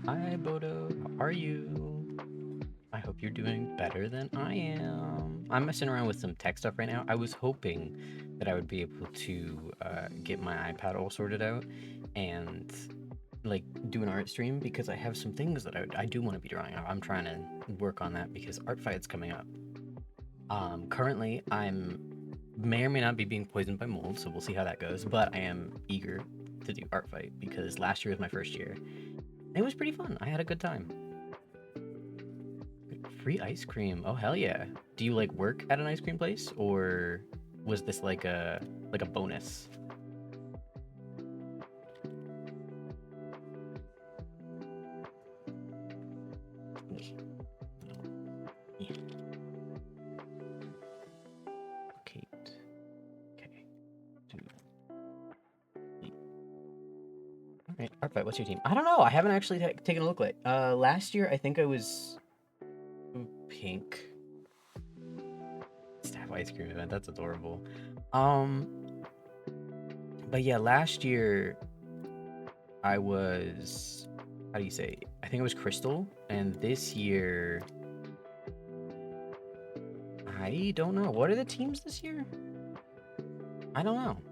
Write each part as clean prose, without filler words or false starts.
Hi, Bodo. How are you? I hope you're doing better than I am. I'm messing around with some tech stuff right now. I was hoping that I would be able to get my iPad all sorted out and like do an art stream because I have some things that I do want to be drawing. I'm trying to work on that because artfight's coming up. Currently, I'm may or may not be being poisoned by mold, so we'll see how that goes. But I am eager to do artfight because last year was my first year. It was pretty fun. I had a good time. Free ice cream. Oh hell yeah. Do you like work at an ice cream place or was this like a bonus? Okay. Okay. All right. Artfight, what's your team? I don't know. I haven't actually taken a look at. Last year I think I was pink. Staff ice cream event. That's adorable. Um, but yeah, last year I was, how do you say? I think it was Crystal, and this year I don't know. What are the teams this year? I don't know.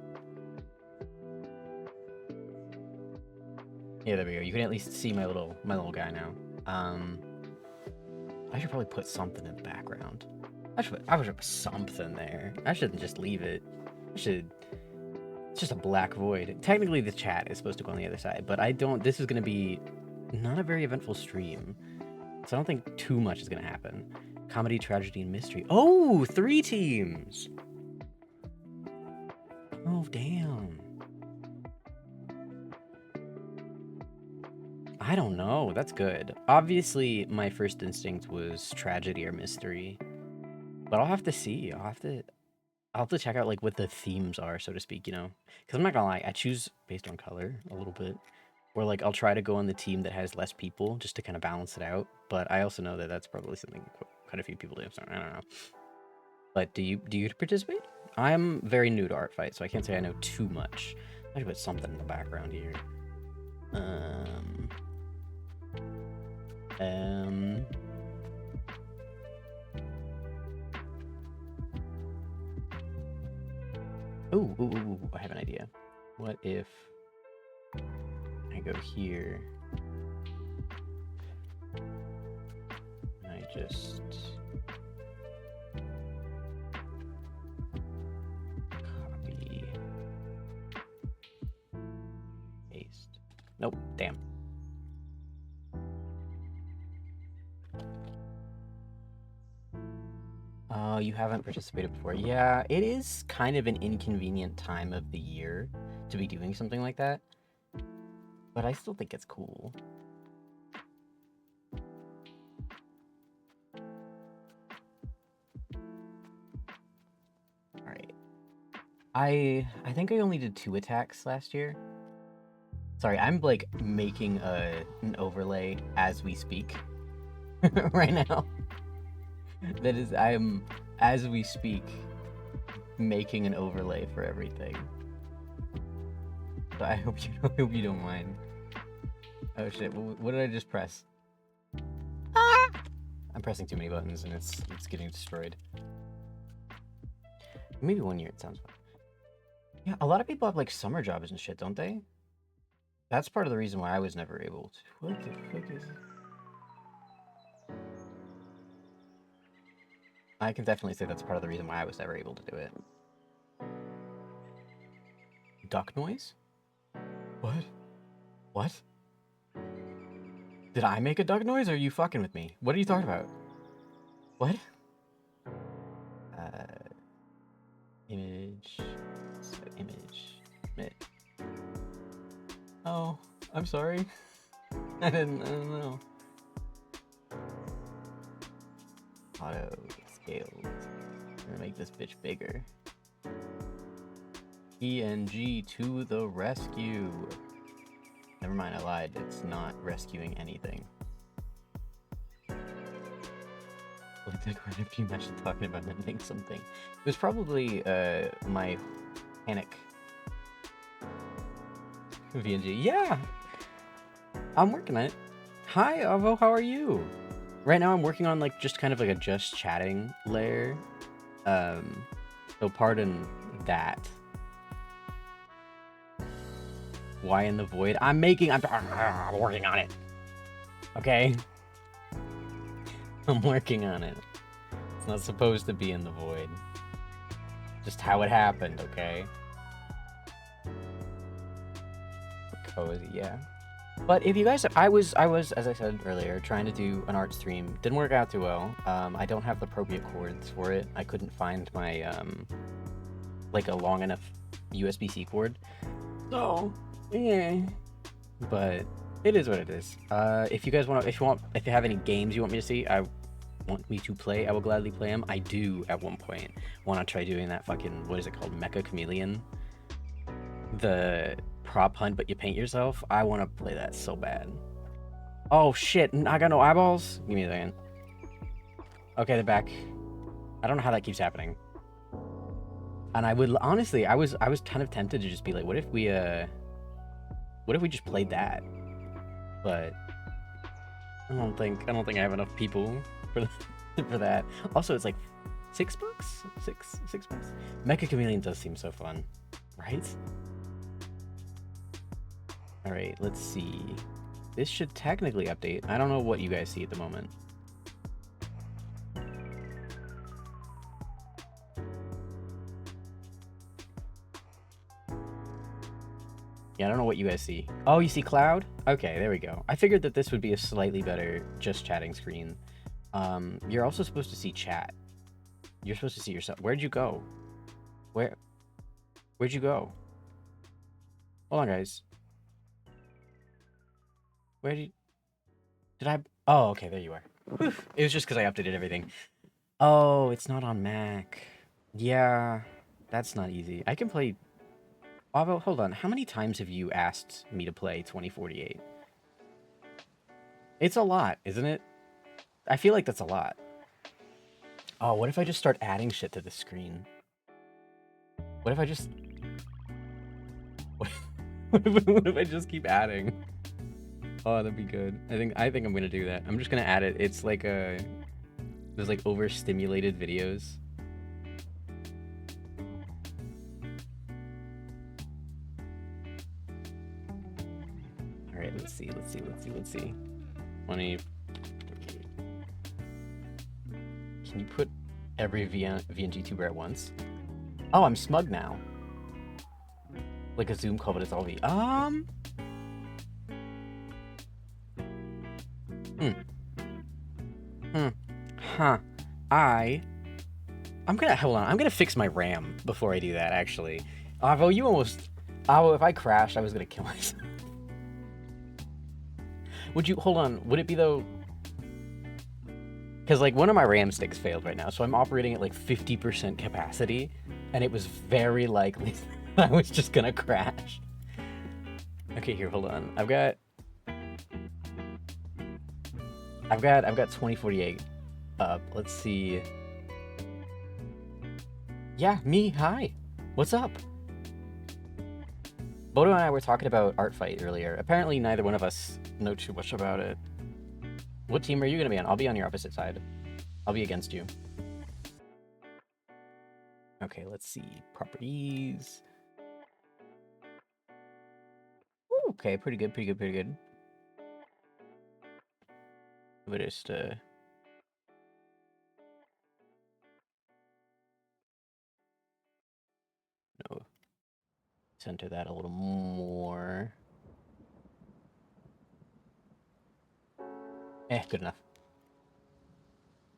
Yeah, there we go. You can at least see my little guy now. I should probably put something in the background. I should put something there. I shouldn't just leave it. I should. It's just a black void. Technically, the chat is supposed to go on the other side, but I don't. This is gonna be not a very eventful stream, so I don't think too much is gonna happen. Comedy, tragedy, and mystery. Oh, 3 teams. Oh, damn. I don't know. That's good. Obviously, my first instinct was tragedy or mystery, but I'll have to see. I'll have to check out like what the themes are, so to speak. Because I'm not gonna lie, I choose based on color a little bit, or like I'll try to go on the team that has less people just to kind of balance it out. But I also know that that's probably something quite a few people do. So I don't know. But do you participate? I'm very new to art fight, so I can't say I know too much. I should put something in the background here. Um. Um. Ooh, I have an idea. What if I go here and I just copy, paste. Nope, damn. Oh, you haven't participated before. Yeah, it is kind of an inconvenient time of the year to be doing something like that, but I still think it's cool. All right. I think I only did 2 attacks last year. Sorry, I'm like making an overlay as we speak right now. That is, I'm as we speak making an overlay for everything. So I hope you don't mind. Oh shit! What did I just press? Ah! I'm pressing too many buttons and it's getting destroyed. Maybe 1 year it sounds fun. Yeah, a lot of people have like summer jobs and shit, don't they? That's part of the reason why I was never able to. What the fuck is? I can definitely say that's part of the reason why I was never able to do it. Duck noise? What? What? Did I make a duck noise or are you fucking with me? What are you talking about? What? Image. Set image. Oh, I'm sorry. I don't know. Auto scaled. I'm gonna make this bitch bigger. PNG to the rescue. Never mind, I lied. It's not rescuing anything. Quite a few mentions talking about ending something. It was probably my panic VNG. Yeah, I'm working on it. Hi, Avo, how are you? Right now I'm working on like just kind of like a just chatting layer. Um, so pardon that. Why in the void? I'm working on it. Okay? I'm working on it. It's not supposed to be in the void. Just how it happened, okay? Cozy, yeah. But if you guys, I was, as I said earlier, trying to do an art stream. Didn't work out too well. I don't have the appropriate cords for it. I couldn't find my, like a long enough USB-C cord. So, yeah. But it is what it is. If you guys want to, if you have any games you want me to see, I will gladly play them. I do, at one point, want to try doing that fucking, what is it called? Mecha Chameleon? The prop hunt, but you paint yourself. I want to play that so bad. Oh shit, I got no eyeballs? Give me a second. Okay, they're back. I don't know how that keeps happening. And I would, honestly, I was kind of tempted to just be like, what if we just played that? But I don't think I have enough people for for that. Also, it's like $6? $6 bucks? Mecha Chameleon does seem so fun, right? All right, let's see. This should technically update. I don't know what you guys see at the moment. Yeah, I don't know what you guys see. Oh, you see cloud? Okay, there we go. I figured that this would be a slightly better just chatting screen. You're also supposed to see chat. You're supposed to see yourself. Where'd you go? Where'd you go? Hold on, guys. Did I? Oh, okay, there you are. Whew. It was just because I updated everything. Oh, it's not on Mac. Yeah, that's not easy. I can play... Avo, hold on. How many times have you asked me to play 2048? It's a lot, isn't it? I feel like that's a lot. Oh, what if I just start adding shit to the screen? What if I just... what if I just keep adding? Oh, that'd be good. I think I'm gonna do that. I'm just gonna add it. It's like a... There's like overstimulated videos. Alright, let's see. 20... Can you put every VNG tuber at once? Oh, I'm smug now. Like a Zoom call, but it's all V. Huh. I'm gonna, hold on. I'm gonna fix my RAM before I do that, actually. Avo, you almost... Avo, if I crashed, I was gonna kill myself. Would you... Hold on. Would it be, though... Because, like, one of my RAM sticks failed right now, so I'm operating at, like, 50% capacity, and it was very likely I was just gonna crash. Okay, here, hold on. I've got 2048 up. Let's see. Yeah, me. Hi. What's up? Bodo and I were talking about Artfight earlier. Apparently, neither one of us know too much about it. What team are you gonna be on? I'll be on your opposite side. I'll be against you. Okay, let's see. Properties. Ooh, okay, pretty good. But just no, center that a little more. Good enough.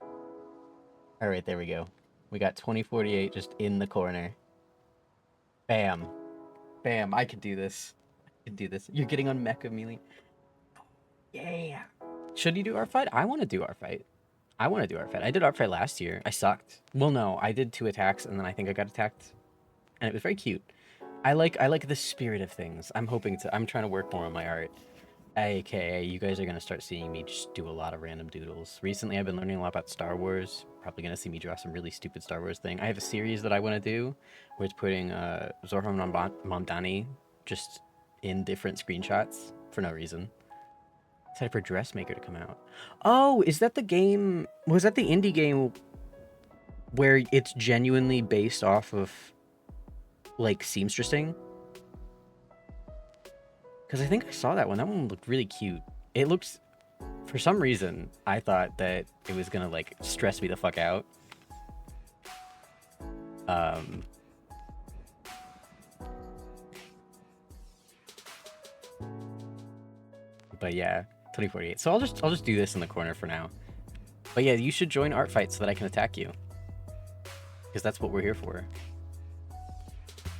All right, there we go. We got 2048 just in the corner. Bam. Bam, I can do this. You're getting on Mecha Melee. Yeah. Should you do Artfight? I want to do Artfight. I did Artfight last year. I sucked. Well, no, I did 2 attacks, and then I think I got attacked. And it was very cute. I like the spirit of things. I'm trying to work more on my art. AKA, you guys are gonna start seeing me just do a lot of random doodles. Recently, I've been learning a lot about Star Wars. Probably gonna see me draw some really stupid Star Wars thing. I have a series that I want to do, where it's putting Zohar Mamdani just in different screenshots for no reason. Excited for Dressmaker to come out. Oh, is that the game? Was that the indie game where it's genuinely based off of like seamstressing? Because I think I saw that one. That one looked really cute. It looks, for some reason, I thought that it was gonna like stress me the fuck out. But yeah, 2048. So I'll just do this in the corner for now. But yeah, you should join Artfight so that I can attack you. Because that's what we're here for.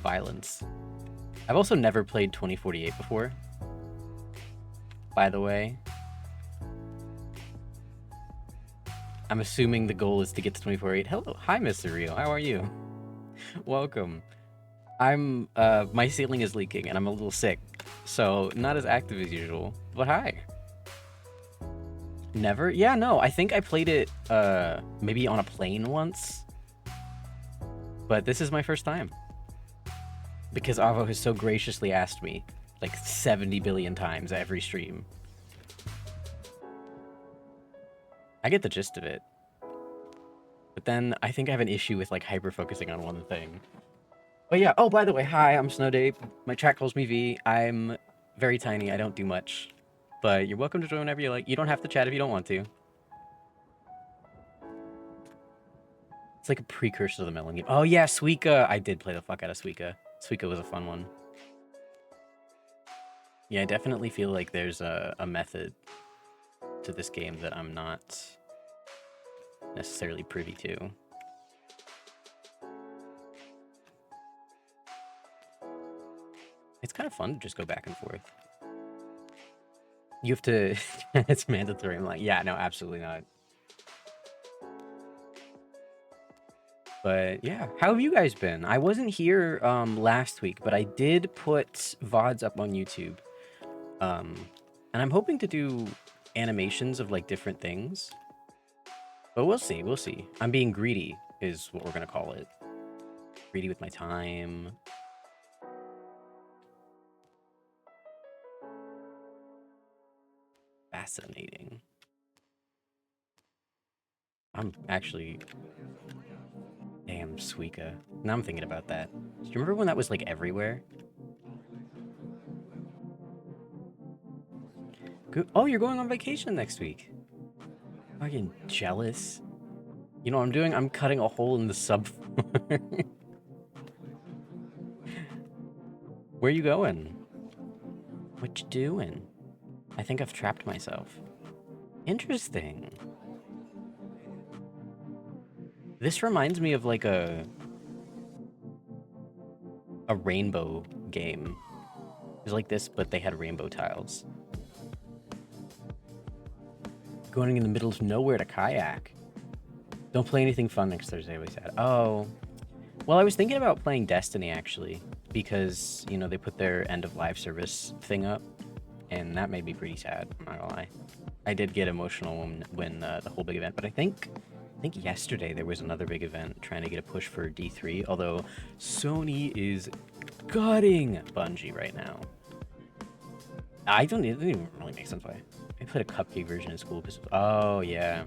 Violence. I've also never played 2048 before. By the way. I'm assuming the goal is to get to 2048. Hello. Hi, Mr. Rio. How are you? Welcome. I'm, my ceiling is leaking and I'm a little sick. So, not as active as usual. But hi. Never? Yeah, no. I think I played it, maybe on a plane once. But this is my first time. Because Avo has so graciously asked me, like 70 billion times every stream. I get the gist of it. But then I think I have an issue with like hyper-focusing on one thing. But yeah, oh, by the way, hi, I'm Snowdape. My chat calls me V. I'm very tiny, I don't do much. But you're welcome to join whenever you like. You don't have to chat if you don't want to. It's like a precursor to the Melon game. Oh yeah, Suika. I did play the fuck out of Suika. Suika was a fun one. Yeah, I definitely feel like there's a method to this game that I'm not necessarily privy to. It's kind of fun to just go back and forth. You have to... It's mandatory. I'm like, yeah, no, absolutely not. But yeah, how have you guys been? I wasn't here last week, but I did put VODs up on YouTube. And I'm hoping to do animations of like different things. But we'll see, we'll see. I'm being greedy is what we're gonna call it. Greedy with my time. Fascinating. I'm actually... Damn, Suika. Now I'm thinking about that. Do you remember when that was like everywhere? Good. Oh, you're going on vacation next week. Fucking jealous. You know what I'm doing? I'm cutting a hole in the subfloor. Where you going? What you doing? I think I've trapped myself. Interesting. This reminds me of like a rainbow game. It was like this, but they had rainbow tiles. Going in the middle of nowhere to kayak. Don't play anything fun next Thursday, we said. Oh. Well, I was thinking about playing Destiny, actually. Because, you know, they put their end of live service thing up. And that made me pretty sad, I'm not gonna lie. I did get emotional when the whole big event, but I think yesterday there was another big event trying to get a push for D3, although Sony is gutting Bungie right now. It didn't even really make sense why. I played a cupcake version in school because, oh yeah.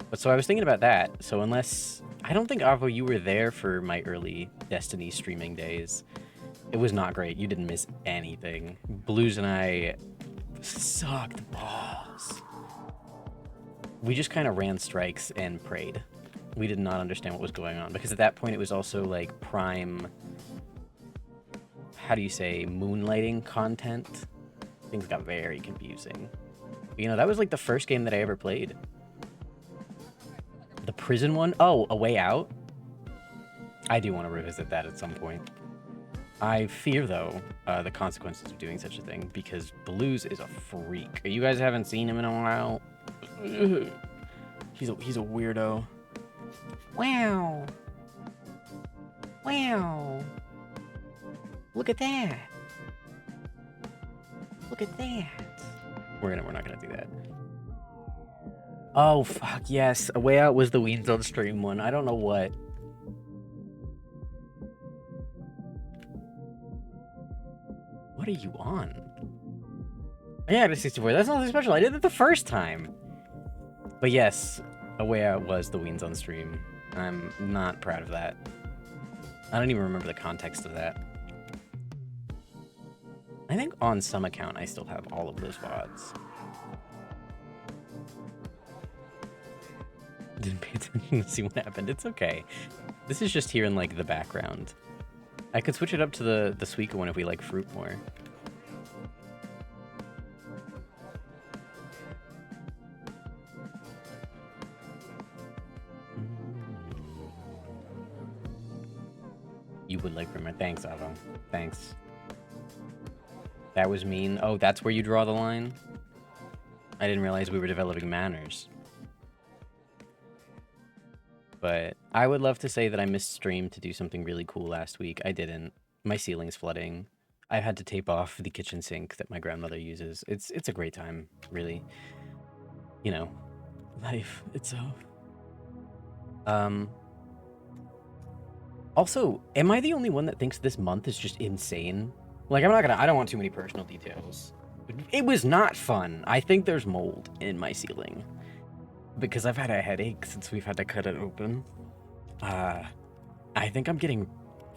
But so I was thinking about that, so unless, I don't think, Avo, you were there for my early Destiny streaming days. It was not great. You didn't miss anything. Blues and I sucked balls. We just kind of ran strikes and prayed. We did not understand what was going on because at that point it was also like prime, how do you say, moonlighting content. Things got very confusing. You know, that was like the first game that I ever played. The prison one? Oh, A Way Out? I do want to revisit that at some point. I fear, though, the consequences of doing such a thing, because Blues is a freak. You guys haven't seen him in a while? He's a weirdo. Wow. Wow. Look at that. Look at that. We're not gonna do that. Oh, fuck, yes. A Way Out was the Weens on Stream one. I don't know what. What are you on? Yeah, the 64. That's nothing special. I did it the first time. But yes, a way out was the Weens on stream. I'm not proud of that. I don't even remember the context of that. I think on some account I still have all of those VODs. Didn't pay attention to see what happened. It's okay. This is just here in like the background. I could switch it up to the Suika one if we like fruit more. You would like fruit more. Thanks, Avo. Thanks. That was mean. Oh, that's where you draw the line? I didn't realize we were developing manners. But I would love to say that I missed stream to do something really cool last week. I didn't. My ceiling's flooding. I had to tape off the kitchen sink that my grandmother uses. It's a great time, really. You know, life itself. Also, am I the only one that thinks this month is just insane? Like, I don't want too many personal details. It was not fun. I think there's mold in my ceiling. Because I've had a headache since we've had to cut it open. I think I'm getting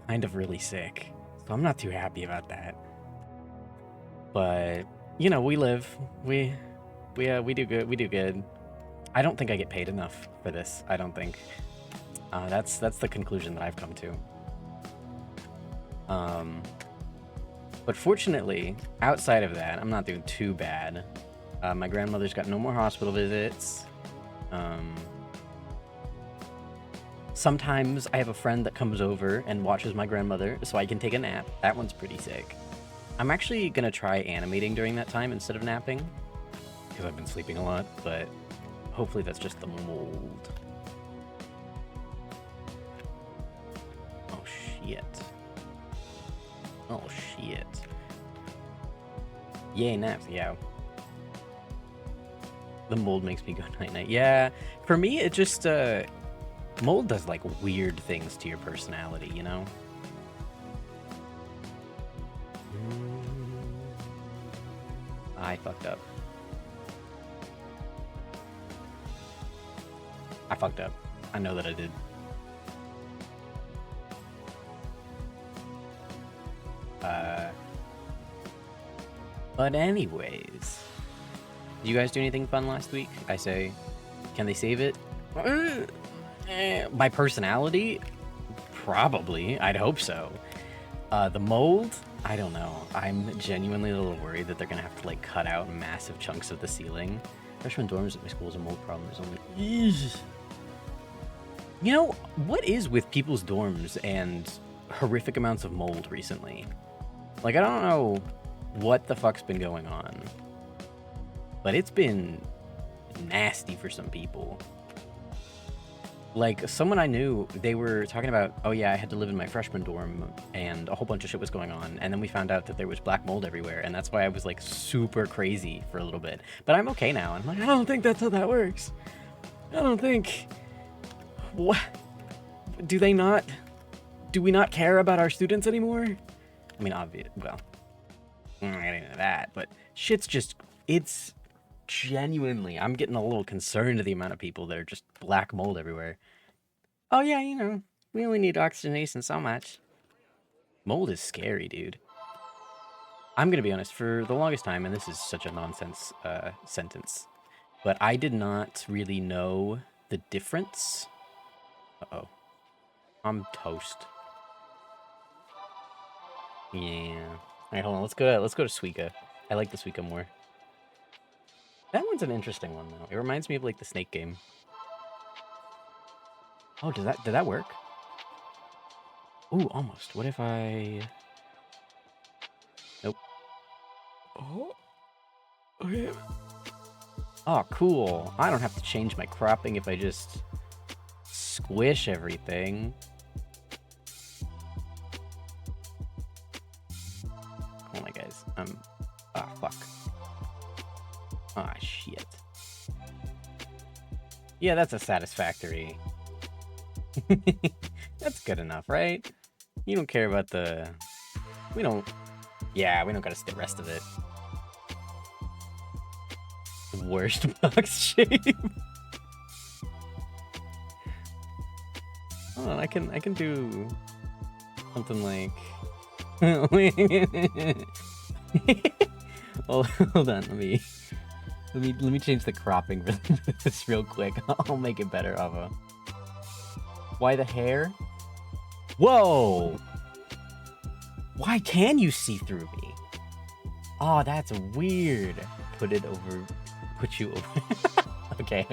kind of really sick. So I'm not too happy about that. But, you know, we live. We do good. We do good. I don't think I get paid enough for this. I don't think. That's the conclusion that I've come to. But fortunately, outside of that, I'm not doing too bad. My grandmother's got no more hospital visits. Sometimes I have a friend that comes over and watches my grandmother so I can take a nap. That one's pretty sick. I'm actually gonna try animating during that time instead of napping because I've been sleeping a lot, but hopefully that's just the mold. Oh shit. Oh shit. Yay, naps. Yeah. The mold makes me go night-night. Yeah, for me, it just, mold does, like, weird things to your personality, you know? I fucked up. I fucked up. I know that I did. But anyways... Did you guys do anything fun last week? I say, can they save it? My personality? Probably. I'd hope so. The mold? I don't know. I'm genuinely a little worried that they're gonna have to like cut out massive chunks of the ceiling. Freshman dorms at my school is a mold problem. There's only... You know, what is with people's dorms and horrific amounts of mold recently? Like, I don't know what the fuck's been going on. But it's been nasty for some people. Like, someone I knew, they were talking about, oh yeah, I had to live in my freshman dorm, and a whole bunch of shit was going on, and then we found out that there was black mold everywhere, and that's why I was, like, super crazy for a little bit. But I'm okay now. I'm like, I don't think that's how that works. I don't think... What? Do we not care about our students anymore? I mean, obvious, well, I'm not getting into that, but shit's just, it's genuinely, I'm getting a little concerned at the amount of people that are just black mold everywhere. Oh yeah, you know, we only need oxygenation so much. Mold is scary, dude. I'm gonna be honest, for the longest time, and this is such a nonsense sentence, but I did not really know the difference. Uh-oh. I'm toast. Yeah. Alright, hold on, let's go to Suika. I like the Suika more. That one's an interesting one, though. It reminds me of, like, the snake game. Oh, did that work? Ooh, almost. What if I... Nope. Oh. Okay. Oh, cool. I don't have to change my cropping if I just squish everything. Oh my guys. Ah, fuck. Ah, shit. Yeah, that's a satisfactory. That's good enough, right? You don't care about the... We don't Yeah, we don't gotta see the rest of it. Worst box shape. Oh, I can do something like. Oh, hold on. Let me change the cropping for this real quick. I'll make it better, Ava. Why the hair? Whoa! Why can you see through me? Oh, that's weird. Put you over. Okay.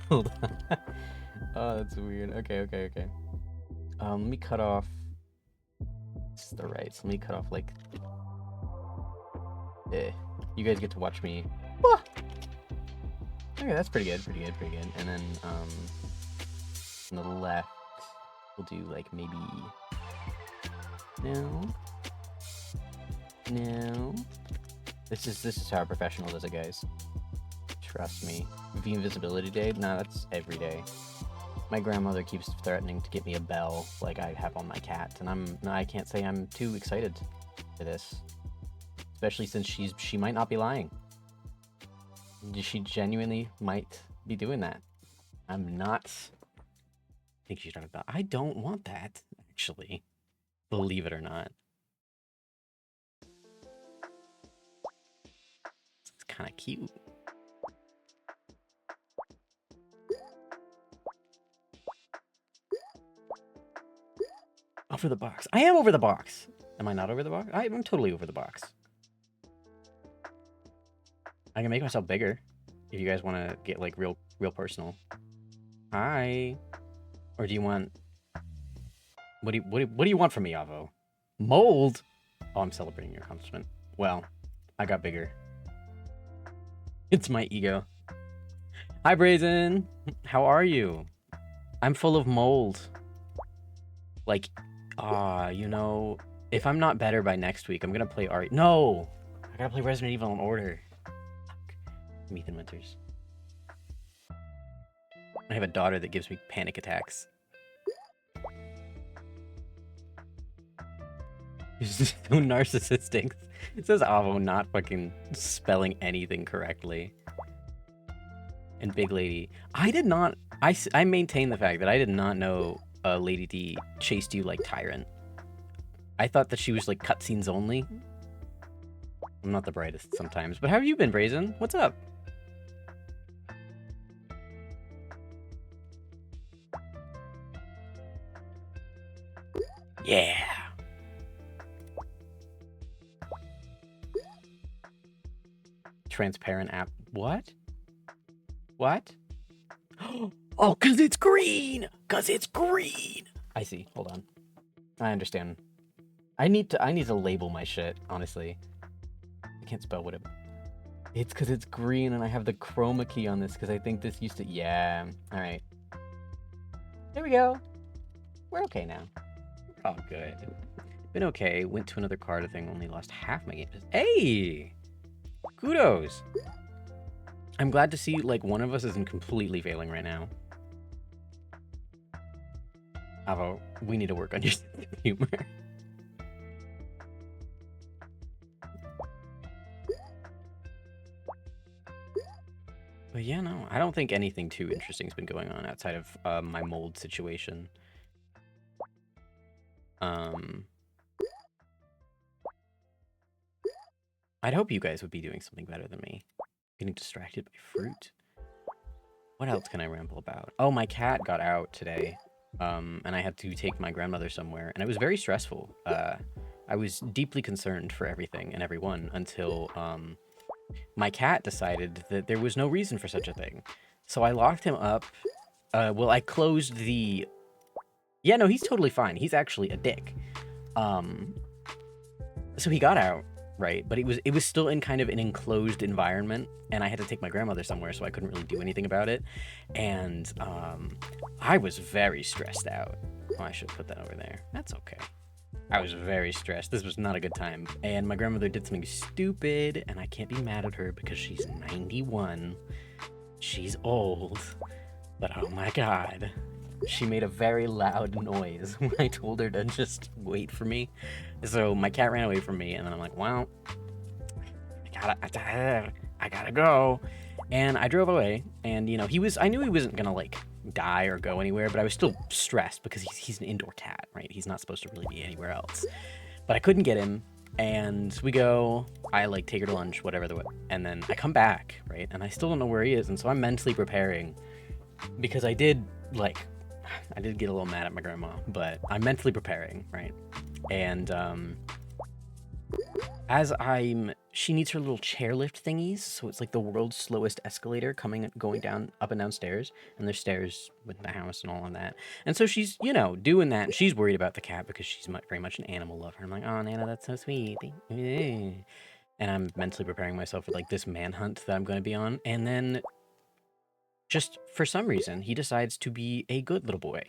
Hold on. Oh, that's weird. Okay. Let me cut off. This is the right. So let me cut off like. You guys get to watch me. Ah! Okay, that's pretty good. And then on the left, we'll do like maybe. No. This is how a professional does it, guys. Trust me. V-Invisibility Day? Nah, that's every day. My grandmother keeps threatening to get me a bell like I have on my cat, and I can't say I'm too excited for this. Especially since she might not be lying. She genuinely might be doing that. I'm not. I think she's talking about. I don't want that, actually. Believe it or not. It's kind of cute. Over the box. I am over the box. Am I not over the box? I'm totally over the box. I can make myself bigger if you guys want to get like real personal. Hi. Or do you want? What do you want from me, Avo? Mold? Oh, I'm celebrating your accomplishment. Well, I got bigger. It's my ego. Hi, Brazen. How are you? I'm full of mold. Like, you know, if I'm not better by next week, I'm gonna play Art. No, I gotta play Resident Evil in order. Ethan Winters. I have a daughter that gives me panic attacks. It's just so narcissistic. It says Avo not fucking spelling anything correctly. And Big Lady. I did not... I maintain the fact that I did not know Lady D chased you like Tyrant. I thought that she was like cutscenes only. I'm not the brightest sometimes. But how have you been, Brazen? What's up? Yeah. Transparent app. What? Oh, cause it's green. I see. Hold on. I understand. I need to label my shit, honestly. I can't spell whatever. It's cause it's green and I have the chroma key on this because I think this used to... Yeah. All right. There we go. We're okay now. Oh, good. Been okay. Went to another card thing. Only lost half my game. Hey! Kudos! I'm glad to see, like, one of us isn't completely failing right now. Avo, we need to work on your sense of humor. But yeah, no. I don't think anything too interesting has been going on outside of my mold situation. I'd hope you guys would be doing something better than me. Getting distracted by fruit. What else can I ramble about? Oh, my cat got out today. And I had to take my grandmother somewhere. And it was very stressful. I was deeply concerned for everything and everyone until my cat decided that there was no reason for such a thing. So I locked him up. Well, I closed the... Yeah, no, he's totally fine. He's actually a dick. So he got out, right? But it was still in kind of an enclosed environment, and I had to take my grandmother somewhere, so I couldn't really do anything about it. And I was very stressed out. Oh, I should put that over there. That's okay. I was very stressed. This was not a good time. And my grandmother did something stupid, and I can't be mad at her because she's 91. She's old. But oh my god. she made a very loud noise when I told her to just wait for me. So my cat ran away from me, and then I'm like, well, I gotta go. And I drove away, and I knew he wasn't gonna like die or go anywhere, but I was still stressed because he's an indoor cat, right? He's not supposed to really be anywhere else. But I couldn't get him, and we go. I like take her to lunch, whatever and then I come back, right? And I still don't know where he is, and so I'm mentally preparing because I did get a little mad at my grandma, but I'm mentally preparing, right? And she needs her little chairlift thingies, so it's like the world's slowest escalator going down, up and down stairs, and there's stairs with the house and all of that. And so she's, doing that, and she's worried about the cat because she's very much an animal lover. I'm like, oh, Nana, that's so sweet. And I'm mentally preparing myself for like this manhunt that I'm going to be on, and then just for some reason, he decides to be a good little boy.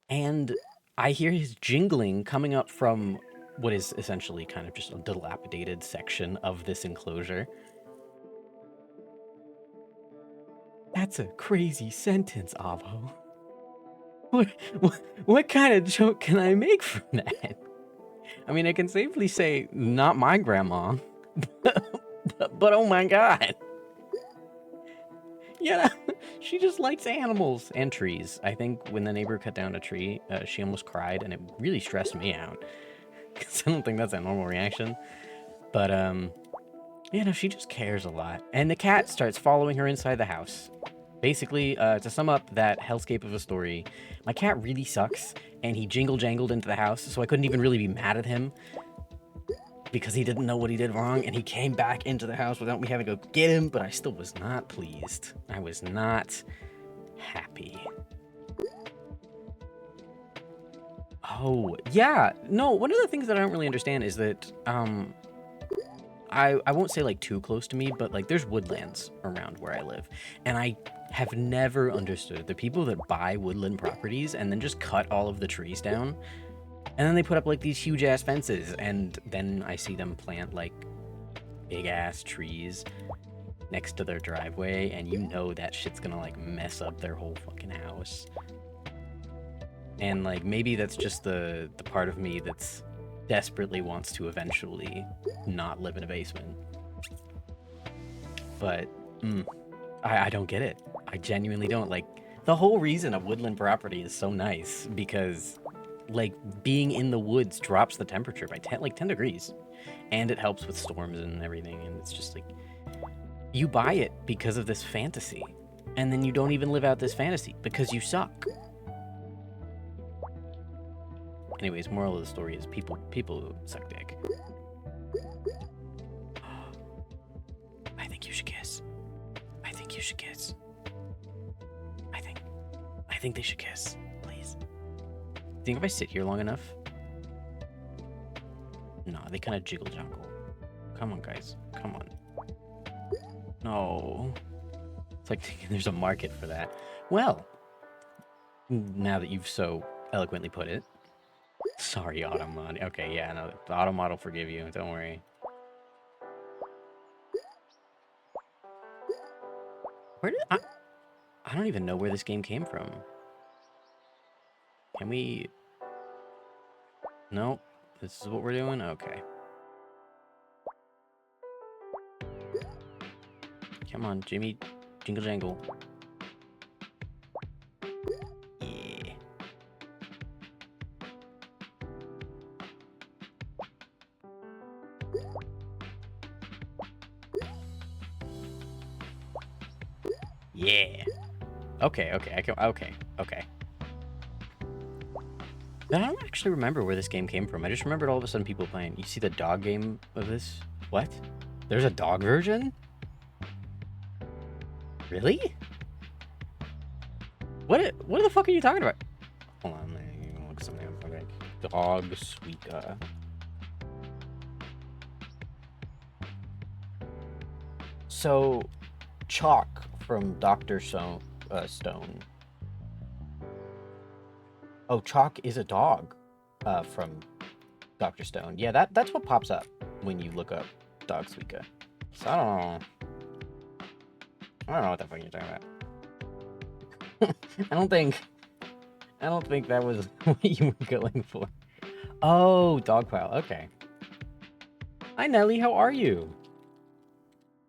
And I hear his jingling coming up from what is essentially kind of just a dilapidated section of this enclosure. That's a crazy sentence, Avo. What kind of joke can I make from that? I mean, I can safely say, not my grandma, but oh my god. Yeah, she just likes animals and trees. I think when the neighbor cut down a tree, she almost cried, and it really stressed me out. Because I don't think that's a normal reaction. But, she just cares a lot. And the cat starts following her inside the house. Basically, to sum up that hellscape of a story, my cat really sucks, and he jingle-jangled into the house, so I couldn't even really be mad at him. Because he didn't know what he did wrong, and he came back into the house without me having to go get him, but I still was not pleased. I was not happy. Oh, yeah. No, one of the things that I don't really understand is that, I won't say, like, too close to me, but, like, there's woodlands around where I live, and I have never understood the people that buy woodland properties and then just cut all of the trees down. And then they put up, like, these huge-ass fences, and then I see them plant, like, big-ass trees next to their driveway, and you know that shit's gonna, like, mess up their whole fucking house. And, like, maybe that's just the part of me that's desperately wants to eventually not live in a basement. But, I don't get it. I genuinely don't. Like, the whole reason a woodland property is so nice, because like being in the woods drops the temperature by 10 degrees, and it helps with storms and everything, and it's just like you buy it because of this fantasy, and then you don't even live out this fantasy because you suck. Anyways, moral of the story is people suck dick. I think you should kiss. I think you should kiss. I think they should kiss, please. Think if I sit here long enough? No, they kind of jiggle joggle. Come on, guys. Come on. No. It's like thinking there's a market for that. Well, now that you've so eloquently put it. Sorry, Automod. Okay, yeah, no, the Automod will forgive you. Don't worry. Where did I don't even know where this game came from. Can we... Nope. This is what we're doing? Okay. Come on, Jimmy. Jingle jangle. Yeah. Yeah. Okay. Okay. I don't actually remember where this game came from. I just remembered all of a sudden people playing. You see the dog game of this? What? There's a dog version? Really? What the fuck are you talking about? Hold on, let me look something up. Okay. Dog Suika. So, Chalk from Dr. Stone. Oh, Chalk is a dog from Dr. Stone. Yeah, that's what pops up when you look up Dog Suika. So I don't know what the fuck you're talking about. I I don't think that was what you were going for. Oh, dog pile. Okay. Hi, Nelly. How are you?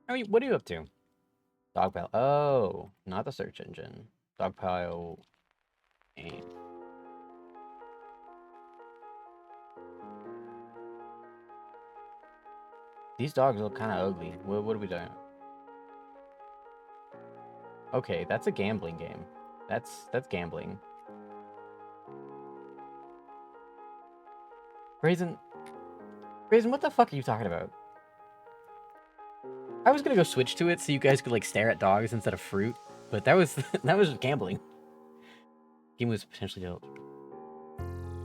What are you up to? Dog pile. Oh, not the search engine. Dog pile. Game. These dogs look kind of ugly. What are we doing? Okay, that's a gambling game. That's gambling. Brazen, what the fuck are you talking about? I was gonna go switch to it so you guys could like stare at dogs instead of fruit, but that was that was gambling. Game was potentially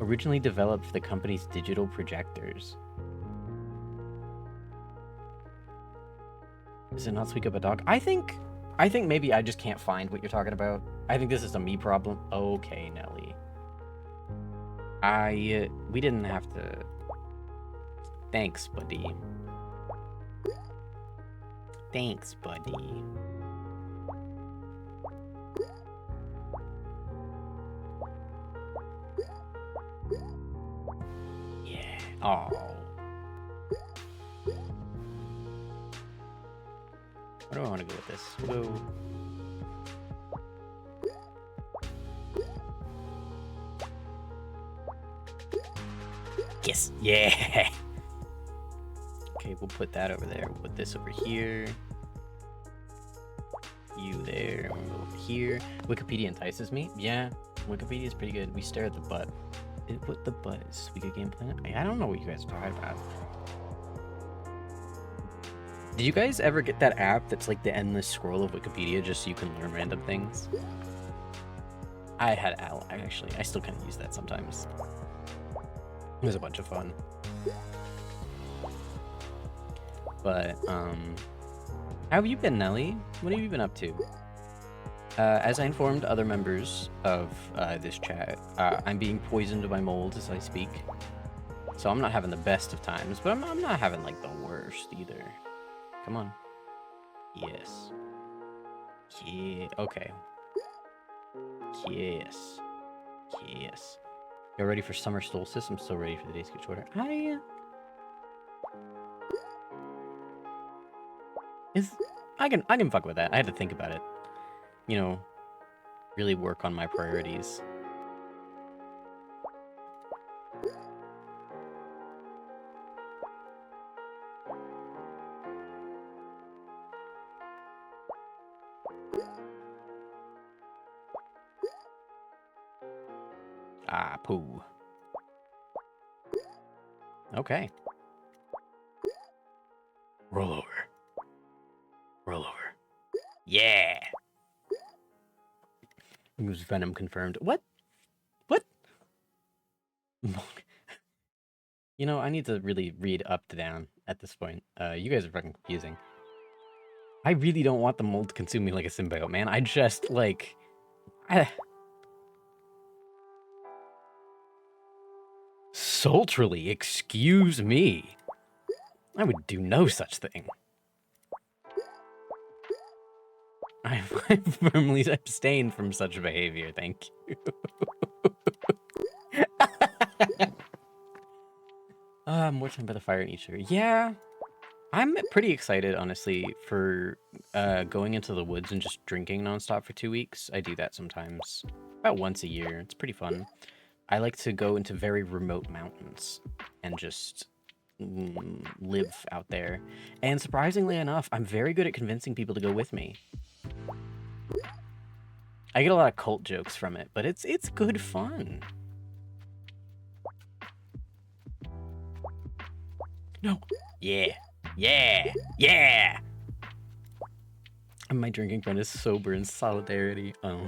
originally developed for the company's digital projectors. Does it not speak up a dog? I think maybe I just can't find what you're talking about. I think this is a me problem. Okay, Nelly. We didn't have to. Thanks, buddy. Thanks, buddy. Yeah. Oh. Where do I want to go with this? We'll go. Yes. Yeah. Okay, we'll put that over there. We'll put this over here. You there. We'll go over here. Wikipedia entices me. Yeah, Wikipedia is pretty good. We stare at the butt. What the butt is? We good game plan? I don't know what you guys are talking about. Did you guys ever get that app that's like the endless scroll of Wikipedia just so you can learn random things? I still kind of use that sometimes. It was a bunch of fun. But, how have you been, Nelly? What have you been up to? As I informed other members of this chat, I'm being poisoned by mold as I speak. So I'm not having the best of times, but I'm not having, like, the worst either. Come on. Yes. Yeah, okay. Yes. Yes. You're ready for summer solstice? I'm still ready for the days to get shorter. I can fuck with that. I had to think about it. You know, really work on my priorities. Ah, poo. Okay. Roll over. Roll over. Yeah! Use Venom confirmed. What? What? You know, I need to really read up to down at this point. You guys are fucking confusing. I really don't want the mold to consume me like a symbiote, man. I just, like... Sultrily, excuse me. I would do no such thing. I firmly abstain from such behavior, thank you. More time by the fire in each area. Yeah, I'm pretty excited, honestly, for going into the woods and just drinking nonstop for 2 weeks. I do that sometimes, about once a year. It's pretty fun. I like to go into very remote mountains and just live out there. And surprisingly enough, I'm very good at convincing people to go with me. I get a lot of cult jokes from it, but it's good fun. No. Yeah. Yeah. Yeah. My drinking friend is sober in solidarity. Oh.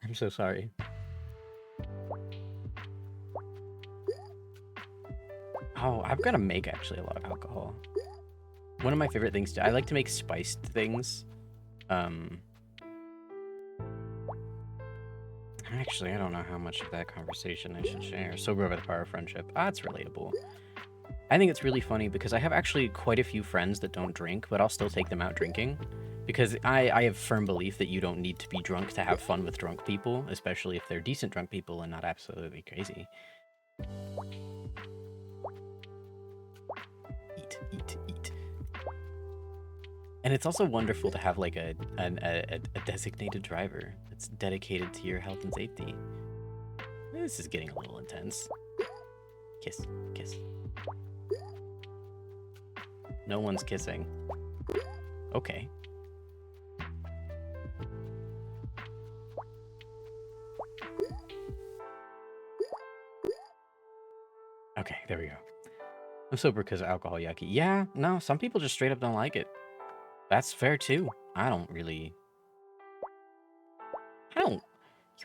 I'm so sorry. Oh, I've got to make actually a lot of alcohol. One of my favorite things I like to make spiced things. Actually, I don't know how much of that conversation I should share. Sober by the power of friendship. Ah, it's relatable. I think it's really funny because I have actually quite a few friends that don't drink, but I'll still take them out drinking. Because I have firm belief that you don't need to be drunk to have fun with drunk people, especially if they're decent drunk people and not absolutely crazy. Eat, eat, eat. And it's also wonderful to have like a designated driver that's dedicated to your health and safety. This is getting a little intense. Kiss, kiss. No one's kissing. Okay. Okay, there we go. I'm sober because of alcohol, yucky. Yeah, no, some people just straight up don't like it. That's fair too. I don't.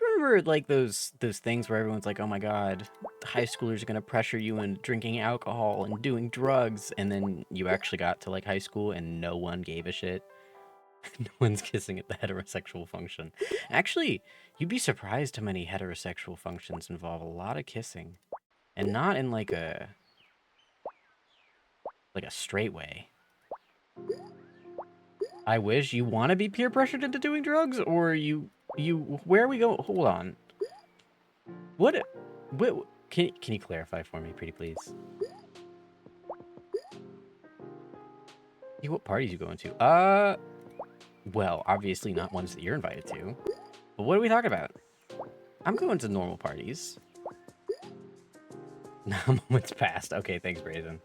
You remember like those things where everyone's like, oh my god, high schoolers are gonna pressure you in drinking alcohol and doing drugs, and then you actually got to like high school and no one gave a shit. No one's kissing at the heterosexual function. Actually, you'd be surprised how many heterosexual functions involve a lot of kissing, and not in like a straight way. I wish. You want to be peer pressured into doing drugs, or you where are we going? Hold on. What can you clarify for me, pretty please? What parties you going to? Well, obviously not ones that you're invited to. But what are we talking about? I'm going to normal parties. No, moments passed. Okay, thanks, Brazen.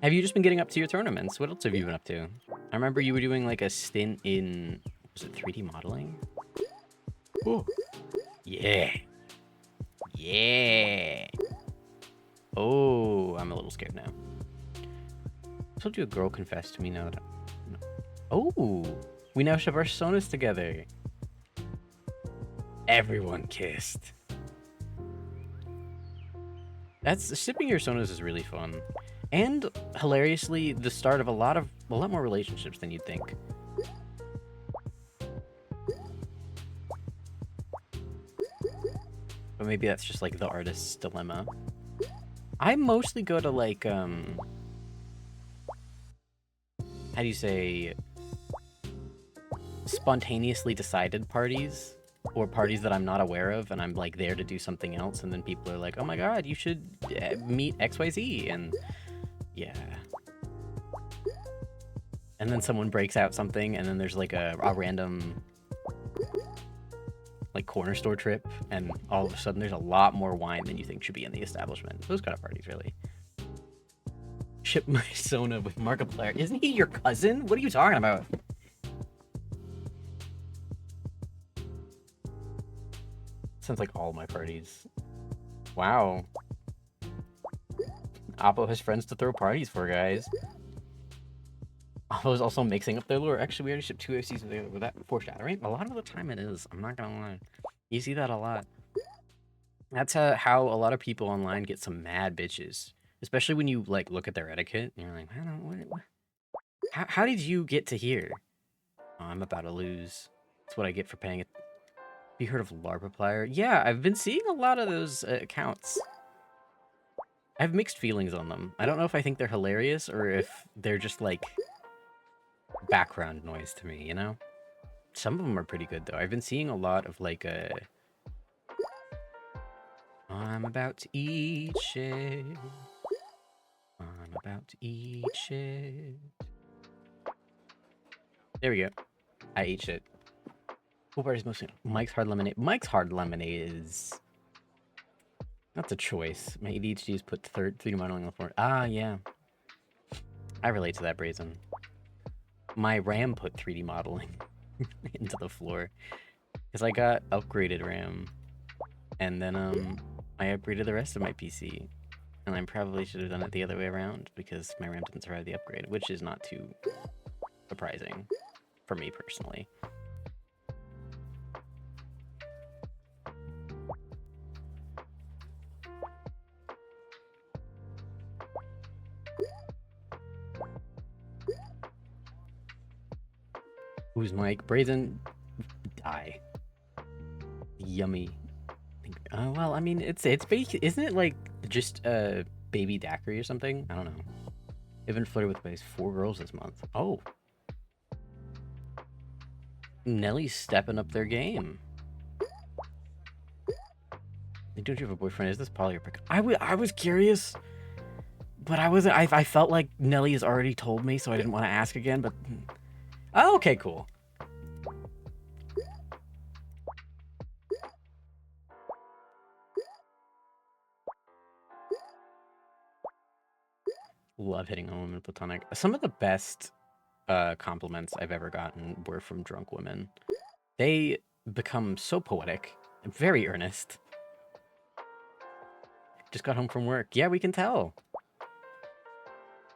Have you just been getting up to your tournaments? What else have you been up to? I remember you were doing like a stint in, was it 3D modeling? Oh, yeah. Yeah. Oh, I'm a little scared now. I told you a girl confessed to me now. Oh, we now ship our sonas together. Everyone kissed. Shipping your sonas is really fun. And hilariously, the start of a lot more relationships than you'd think. But maybe that's just like the artist's dilemma. I mostly go to like how do you say, spontaneously decided parties, or parties that I'm not aware of and I'm like there to do something else, and then people are like, oh my god, you should meet XYZ, and yeah. And then someone breaks out something, and then there's like a random like corner store trip, and all of a sudden there's a lot more wine than you think should be in the establishment. Those kind of parties, really. Ship my Sona with Markiplier. Isn't he your cousin? What are you talking about? Sounds like all my parties. Wow. Oppo has friends to throw parties for, guys. Oppo's also mixing up their lore. Actually, we already shipped 2 OCs with that foreshadowing. A lot of the time it is. I'm not gonna lie. You see that a lot. That's how a lot of people online get some mad bitches. Especially when you like look at their etiquette and you're like, I don't know, what? How did you get to here? Oh, I'm about to lose. That's what I get for paying it. Have you heard of Larpaplier? Yeah, I've been seeing a lot of those accounts. I have mixed feelings on them. I don't know if I think they're hilarious or if they're just like background noise to me, you know? Some of them are pretty good though. I've been seeing a lot of like I'm about to eat shit. I'm about to eat shit. There we go. I ate shit. What part is mostly Mike's Hard Lemonade? Mike's Hard Lemonade is... That's a choice. My ADHD has put 3D modeling on the floor. Ah, yeah. I relate to that, Brazen. My RAM put 3D modeling into the floor. Because I got upgraded RAM. And then I upgraded the rest of my PC. And I probably should have done it the other way around because my RAM didn't survive the upgrade, which is not too surprising for me personally. Who's Mike? Brazen, die. Yummy. Well, I mean, it's isn't it like just a baby daiquiri or something? I don't know. I've been flirted with by 4 girls this month. Oh, Nellie's stepping up their game. Don't you have a boyfriend? Is this Polly or Pick? I was curious, but I felt like Nellie has already told me, so I didn't want to ask again. But oh, okay, cool. Love hitting on women platonic. Some of the best compliments I've ever gotten were from drunk women. They become so poetic and very earnest. Just got home from work. Yeah, we can tell.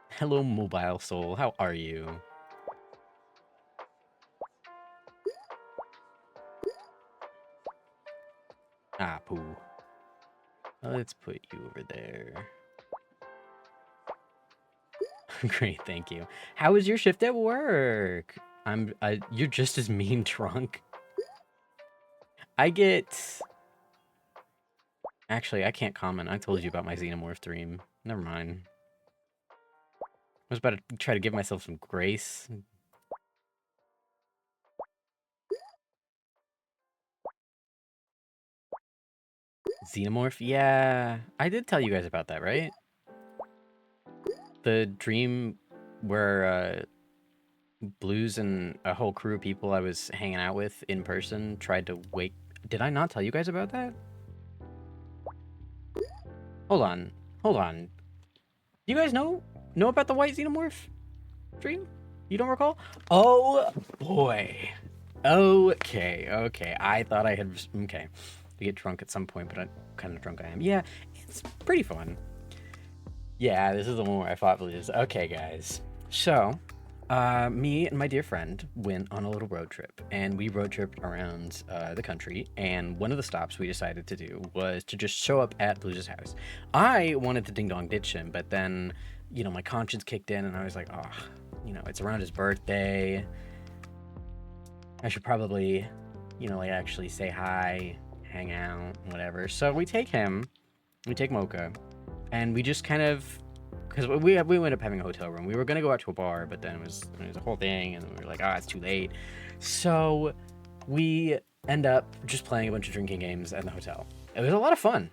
Hello, mobile soul. How are you? Ah, poo. Let's put you over there. Great, thank you. How was your shift at work? You're just as mean drunk. I get... Actually, I can't comment. I told you about my xenomorph dream. Never mind. I was about to try to give myself some grace. Xenomorph? Yeah. I did tell you guys about that, right? The dream where Blues and a whole crew of people I was hanging out with in person tried to wake... Did I not tell you guys about that? Hold on. Hold on. You guys know about the white xenomorph dream? You don't recall? Oh, boy. Okay. I thought I had... Okay. We get drunk at some point, but I'm kind of drunk I am. Yeah, it's pretty fun. Yeah, this is the one where I fought Blues. Okay, guys. So, me and my dear friend went on a little road trip, and we road tripped around the country, and one of the stops we decided to do was to just show up at Blues' house. I wanted to ding-dong ditch him, but then, you know, my conscience kicked in, and I was like, oh, you know, it's around his birthday. I should probably, you know, like, actually say hi, hang out, whatever. So we take Mocha, and we just kind of... Because we ended up having a hotel room. We were going to go out to a bar, but then it was a whole thing, and we were like, it's too late. So we end up just playing a bunch of drinking games at the hotel. It was a lot of fun.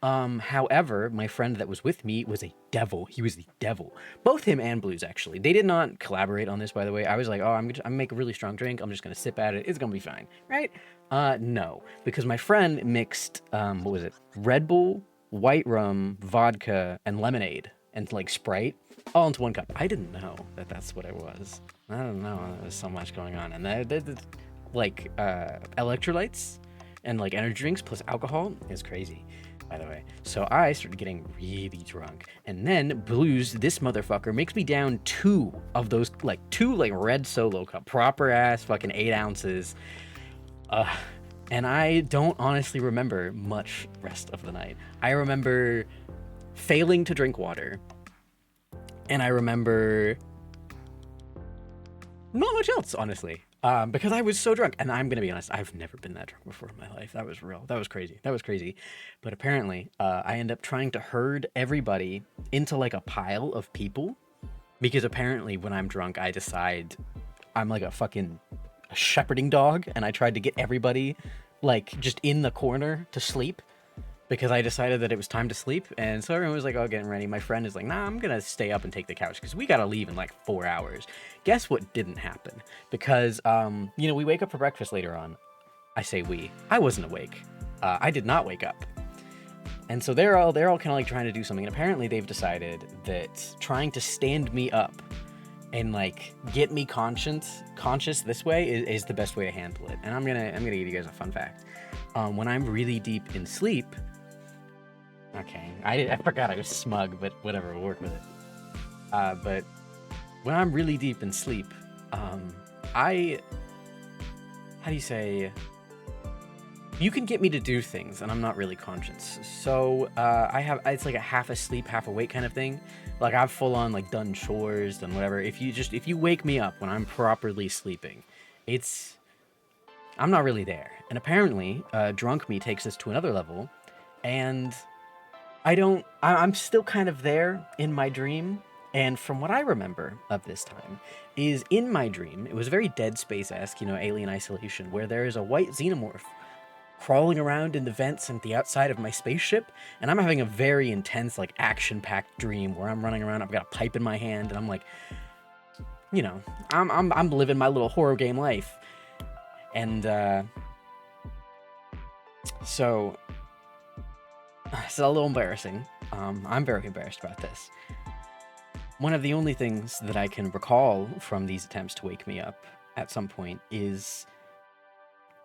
However, my friend that was with me was a devil. He was the devil. Both him and Blues, actually. They did not collaborate on this, by the way. I was like, I'm gonna make a really strong drink. I'm just going to sip at it. It's going to be fine, right? No. Because my friend mixed, what was it? Red Bull, white rum, vodka, and lemonade. And like Sprite, all into one cup. I didn't know that that's what it was. I don't know. There's so much going on. And like electrolytes and like energy drinks plus alcohol is crazy, by the way. So I started getting really drunk. And then Blues, this motherfucker, makes me down two of those, like two like red Solo cup, proper ass fucking 8 ounces. And I don't honestly remember much rest of the night. I remember failing to drink water, and I remember not much else, honestly, because I was so drunk. And I'm gonna be honest, I've never been that drunk before in my life. That was real. That was crazy. But apparently I end up trying to herd everybody into like a pile of people, because apparently when I'm drunk I decide I'm like a fucking shepherding dog, and I tried to get everybody like just in the corner to sleep, because I decided that it was time to sleep. And so everyone was like, oh, getting ready. My friend is like, nah, I'm gonna stay up and take the couch because we gotta leave in like 4 hours. Guess what didn't happen? Because you know, we wake up for breakfast later on. I say we. I wasn't awake. I did not wake up. And so they're all kind of like trying to do something. And apparently they've decided that trying to stand me up and like get me conscious this way is the best way to handle it. And I'm gonna give you guys a fun fact. When I'm really deep in sleep. Okay, I forgot I was smug, but whatever, we'll work with it. But when I'm really deep in sleep, how do you say, you can get me to do things, and I'm not really conscious. So it's like a half asleep, half awake kind of thing. Like I've full on like done chores, done whatever. If you wake me up when I'm properly sleeping, I'm not really there. And apparently, drunk me takes this to another level, and I'm still kind of there in my dream. And from what I remember of this time, is in my dream, it was very Dead Space-esque, Alien Isolation, where there is a white xenomorph crawling around in the vents and the outside of my spaceship, and I'm having a very intense, like, action-packed dream where I'm running around, I've got a pipe in my hand, and I'm like, I'm living my little horror game life. And, so it's a little embarrassing. I'm very embarrassed about this. One of the only things that I can recall from these attempts to wake me up at some point is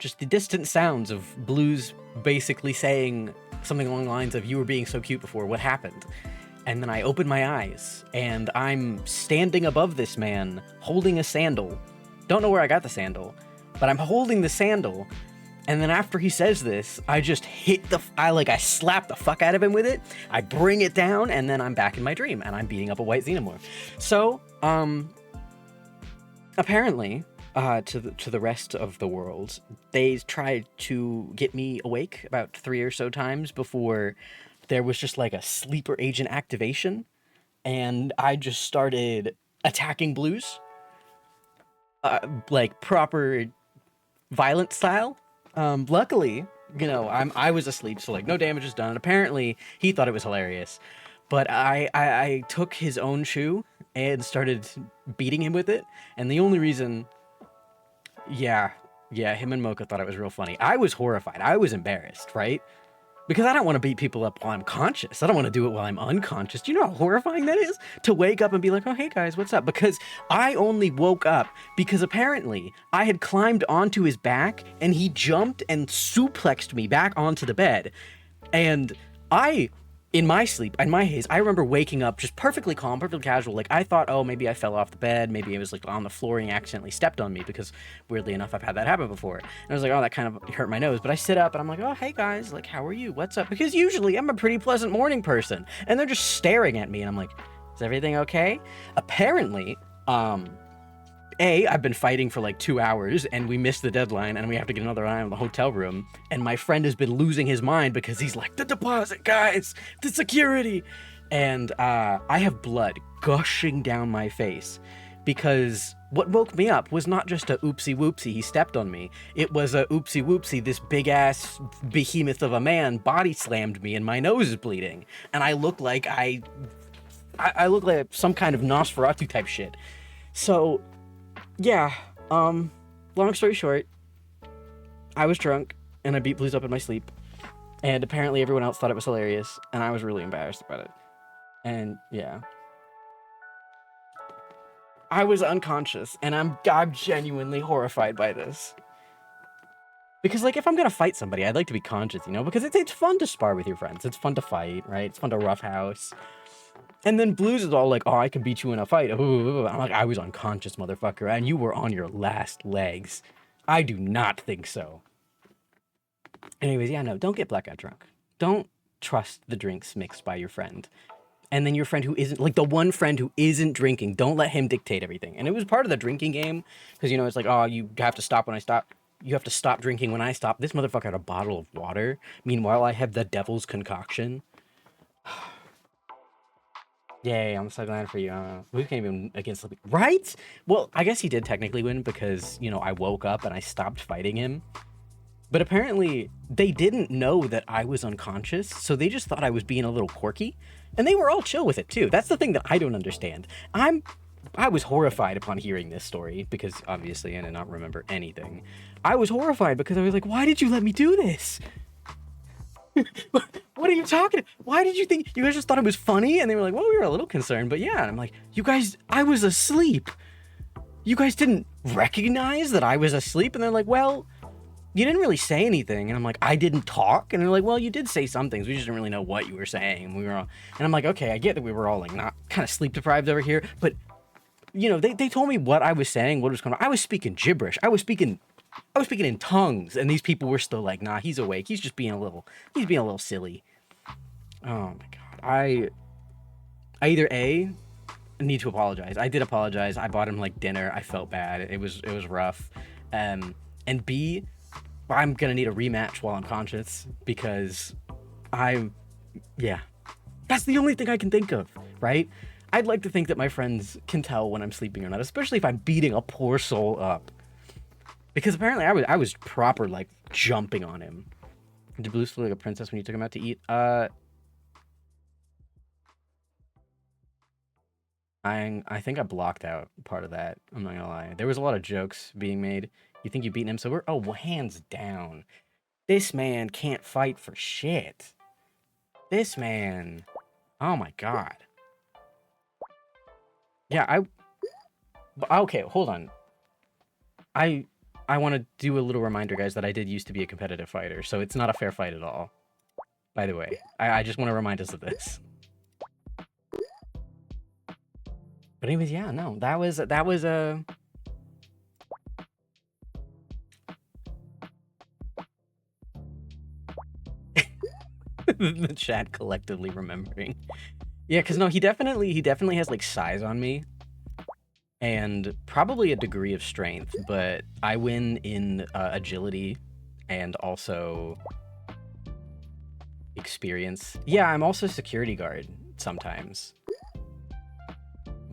just the distant sounds of Blues basically saying something along the lines of, "You were being so cute before, what happened?" And then I open my eyes, and I'm standing above this man, holding a sandal. Don't know where I got the sandal, but I'm holding the sandal. And then after he says this, I just I slap the fuck out of him with it. I bring it down, and then I'm back in my dream, and I'm beating up a white xenomorph. So, apparently, to the rest of the world, they tried to get me awake about 3 or so times before there was just like a sleeper agent activation, and I just started attacking Blues, like proper violent style. Luckily, I was asleep, so like no damage was done. Apparently, he thought it was hilarious, but I took his own shoe and started beating him with it. And the only reason, yeah, him and Mocha thought it was real funny. I was horrified. I was embarrassed, right? Because I don't want to beat people up while I'm conscious. I don't want to do it while I'm unconscious. Do you know how horrifying that is? To wake up and be like, "Oh, hey guys, what's up?" Because I only woke up because apparently I had climbed onto his back and he jumped and suplexed me back onto the bed. And in my sleep, in my haze, I remember waking up just perfectly calm, perfectly casual. Like, I thought, oh, maybe I fell off the bed. Maybe I was, like, on the floor and he accidentally stepped on me because, weirdly enough, I've had that happen before. And I was like, oh, that kind of hurt my nose. But I sit up and I'm like, oh, hey, guys. Like, how are you? What's up? Because usually I'm a pretty pleasant morning person. And they're just staring at me. And I'm like, is everything okay? Apparently, I've been fighting for like 2 hours and we missed the deadline and we have to get another eye on the hotel room. And my friend has been losing his mind because he's like, "The deposit, guys, the security." And I have blood gushing down my face because what woke me up was not just a oopsie whoopsie, he stepped on me. It was a oopsie whoopsie, this big ass behemoth of a man body slammed me and my nose is bleeding. And I look like I look like some kind of Nosferatu type shit. So, yeah, long story short, I was drunk, and I beat Blues up in my sleep, and apparently everyone else thought it was hilarious, and I was really embarrassed about it. And, yeah. I was unconscious, and I'm genuinely horrified by this. Because, like, if I'm gonna fight somebody, I'd like to be conscious, because it's fun to spar with your friends. It's fun to fight, right? It's fun to roughhouse. And then Blues is all like, "Oh, I can beat you in a fight." Ooh. I'm like, I was unconscious, motherfucker, and you were on your last legs. I do not think so. Anyways, yeah, no, don't get blackout drunk. Don't trust the drinks mixed by your friend. And then your friend who isn't, like the one friend who isn't drinking, don't let him dictate everything. And it was part of the drinking game, because, it's like, oh, you have to stop when I stop. You have to stop drinking when I stop. This motherfucker had a bottle of water. Meanwhile, I have the devil's concoction. Yay, I'm so glad for you. We came in against Slippy. Right? Well, I guess he did technically win because, I woke up and I stopped fighting him. But apparently, they didn't know that I was unconscious, so they just thought I was being a little quirky. And they were all chill with it, too. That's the thing that I don't understand. I was horrified upon hearing this story, because obviously I did not remember anything. I was horrified because I was like, why did you let me do this? What are you talking? Why did you think? You guys just thought it was funny? And they were like, well, we were a little concerned, but yeah. And I'm like, you guys, I was asleep. You guys didn't recognize that I was asleep? And they're like, well, you didn't really say anything. And I'm like, I didn't talk? And they're like, well, you did say some things. We just didn't really know what you were saying. And I'm like, okay, I get that we were all like not kind of sleep deprived over here, but they told me what I was saying, what was going on. I was speaking gibberish. I was speaking in tongues, and these people were still like, nah, he's awake. He's being a little silly. Oh my God. I either A, need to apologize. I did apologize. I bought him like dinner. I felt bad. It was rough. And B, I'm gonna need a rematch while I'm conscious because yeah. That's the only thing I can think of, right? I'd like to think that my friends can tell when I'm sleeping or not, especially if I'm beating a poor soul up. Because apparently I was proper, like, jumping on him. Did Blue feel like a princess when you took him out to eat? I think I blocked out part of that. I'm not gonna lie. There was a lot of jokes being made. You think you've beaten him, so we're... Oh, well, hands down. This man can't fight for shit. This man... Oh my god. Yeah, okay, hold on. I want to do a little reminder, guys, that I did used to be a competitive fighter, so it's not a fair fight at all. By the way, I just want to remind us of this. But anyways, yeah, no, that was a... the chat collectively remembering. Yeah, because no, he definitely has like size on me. And probably a degree of strength, but I win in agility and also experience. Yeah, I'm also security guard sometimes.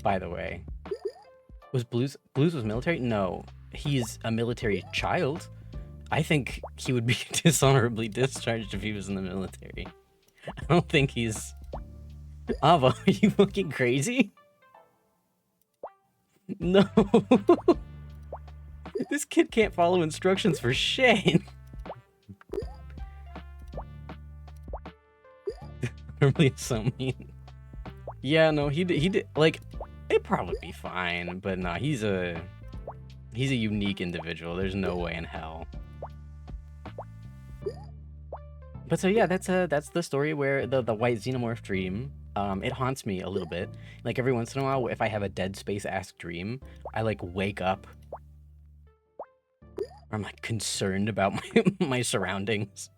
By the way. Was Blues was military? No. He's a military child. I think he would be dishonorably discharged if he was in the military. I don't think he's... Ava, are you fucking crazy? No. This kid can't follow instructions for shit. Really so mean. Yeah, no, he did, like, it'd probably be fine, but nah, he's a unique individual. There's no way in hell. But so yeah, that's the story where the white xenomorph dream, it haunts me a little bit. Like every once in a while, if I have a Dead Space-esque dream, I like wake up. I'm like concerned about my surroundings.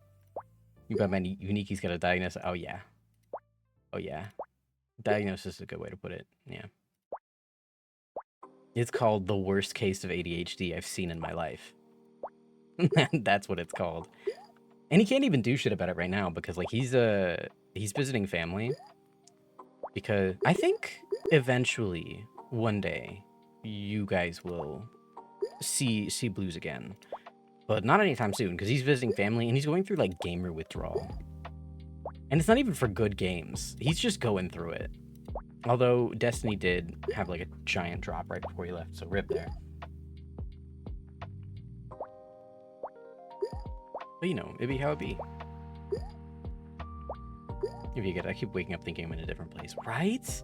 You got my Unique's got a diagnosis. Oh yeah. Oh yeah. Diagnosis is a good way to put it. Yeah. It's called the worst case of ADHD I've seen in my life. That's what it's called. And he can't even do shit about it right now because like he's visiting family. Because I think eventually one day you guys will see Blues again. But not anytime soon because he's visiting family and he's going through like gamer withdrawal. And it's not even for good games. He's just going through it. Although Destiny did have like a giant drop right before he left, so rip there. But you know, it'd be how it be. If you get it, I keep waking up thinking I'm in a different place, right?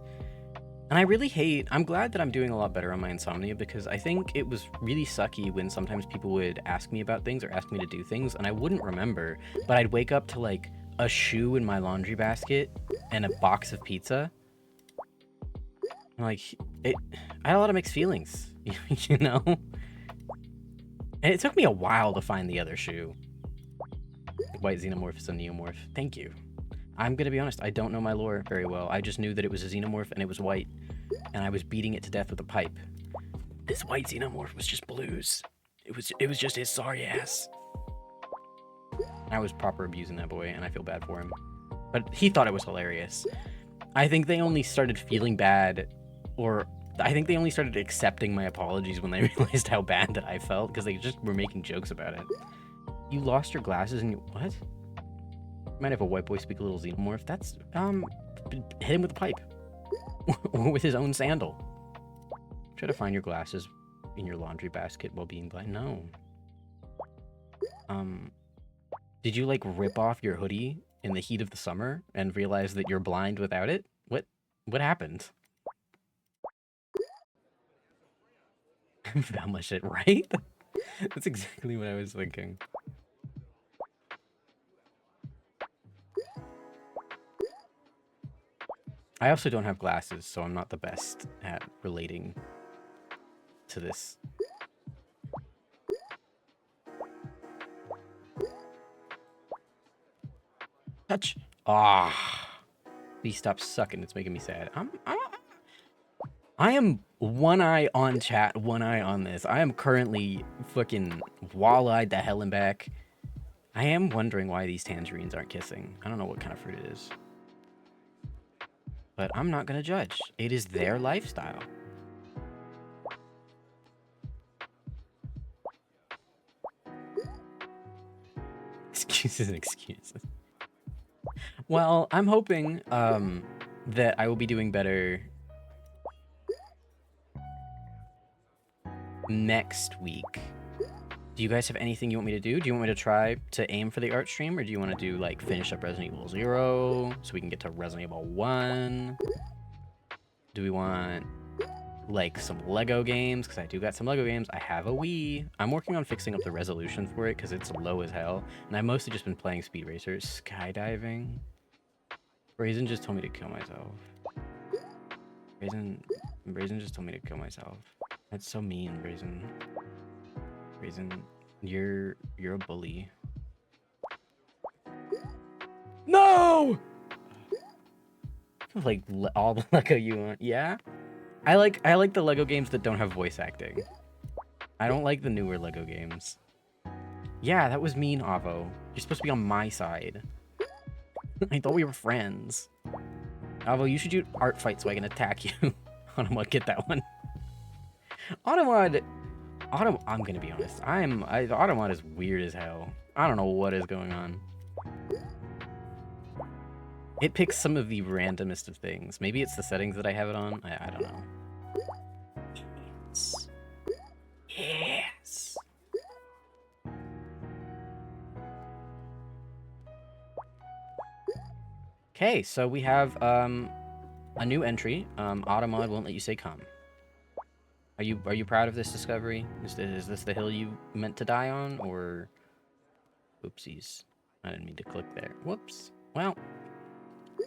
And I really hate, I'm glad that I'm doing a lot better on my insomnia because I think it was really sucky when sometimes people would ask me about things or ask me to do things and I wouldn't remember, but I'd wake up to like a shoe in my laundry basket and a box of pizza. Like, I had a lot of mixed feelings, you know? And it took me a while to find the other shoe. White xenomorph is a neomorph. Thank you. I'm gonna be honest, I don't know my lore very well. I just knew that it was a xenomorph and it was white. And I was beating it to death with a pipe. This white xenomorph was just Blues. It was just his sorry ass. I was proper abusing that boy and I feel bad for him. But he thought it was hilarious. I think they only started feeling bad, or I think they only started accepting my apologies when they realized how bad that I felt, because they just were making jokes about it. You lost your glasses and you... What? You might have a white boy speak a little xenomorph. That's, hit him with a pipe. Or with his own sandal. Try to find your glasses in your laundry basket while being blind. No. Did you, like, rip off your hoodie in the heat of the summer and realize that you're blind without it? What happened? Found my shit, right? That's exactly what I was thinking. I also don't have glasses, so I'm not the best at relating to this. Touch. Ah. Please stop sucking. It's making me sad. I am one eye on chat, one eye on this. I am currently fucking wall-eyed to hell and back. I am wondering why these tangerines aren't kissing. I don't know what kind of fruit it is. But I'm not going to judge. It is their lifestyle. Excuses and excuses. Well, I'm hoping that I will be doing better next week. Do you guys have anything you want me to do? Do you want me to try to aim for the art stream, or do you want to do, like, finish up Resident Evil 0 so we can get to Resident Evil 1? Do we want, like, some Lego games? Because I do got some Lego games. I have a Wii. I'm working on fixing up the resolution for it because it's low as hell. And I've mostly just been playing Speed Racer. Skydiving. Brazen just told me to kill myself. Brazen just told me to kill myself. That's so mean, Brazen. Brazen, you're a bully. No! Like all the Lego you want. Yeah? I like the Lego games that don't have voice acting. I don't like the newer Lego games. Yeah, that was mean, Avo. You're supposed to be on my side. I thought we were friends. Avo, you should do art fight so I can attack you. Automod, get that one. Automod, I'm gonna be honest. The Automod is weird as hell. I don't know what is going on. It picks some of the randomest of things. Maybe it's the settings that I have it on. I don't know. Yes. Yes. Okay, so we have a new entry. Automod won't let you say come. Are you proud of this discovery? Is this the hill you meant to die on, or oopsies? I didn't mean to click there. Whoops. Well,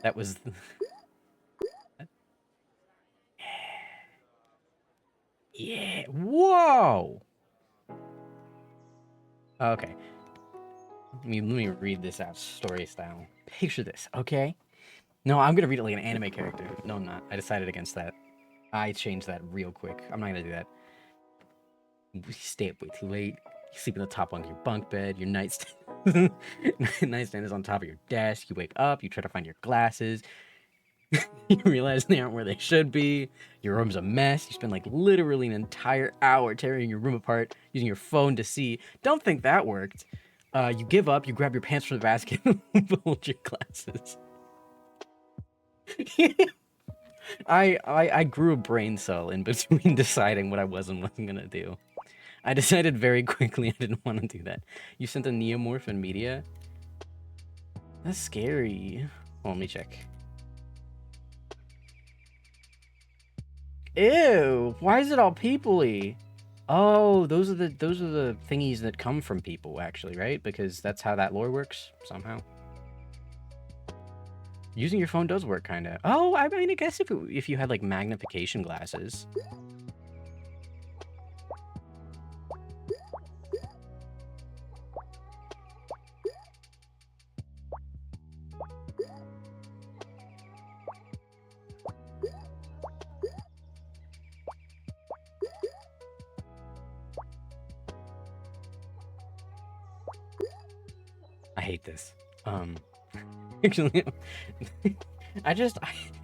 that was. Yeah. Whoa. Okay. Let me read this out story style. Picture this, okay? No, I'm gonna read it like an anime character. No, I'm not. I decided against that. I changed that real quick. I'm not gonna do that. You stay up way too late. You sleep in the top bunk of your bunk bed. Your nightstand nightstand is on top of your desk. You wake up. You try to find your glasses. You realize they aren't where they should be. Your room's a mess. You spend like literally an entire hour tearing your room apart using your phone to see. Don't think that worked. You give up. You grab your pants from the basket and fold your glasses. I grew a brain cell in between deciding what I was and wasn't gonna do. I decided very quickly I didn't want to do that. You sent a neomorph in media? That's scary. Well, let me check. Ew! Why is it all people-y? Oh, those are the thingies that come from people, actually, right? Because that's how that lore works somehow. Using your phone does work, kind of. Oh, I mean, I guess if you had like magnification glasses. I hate this. Actually,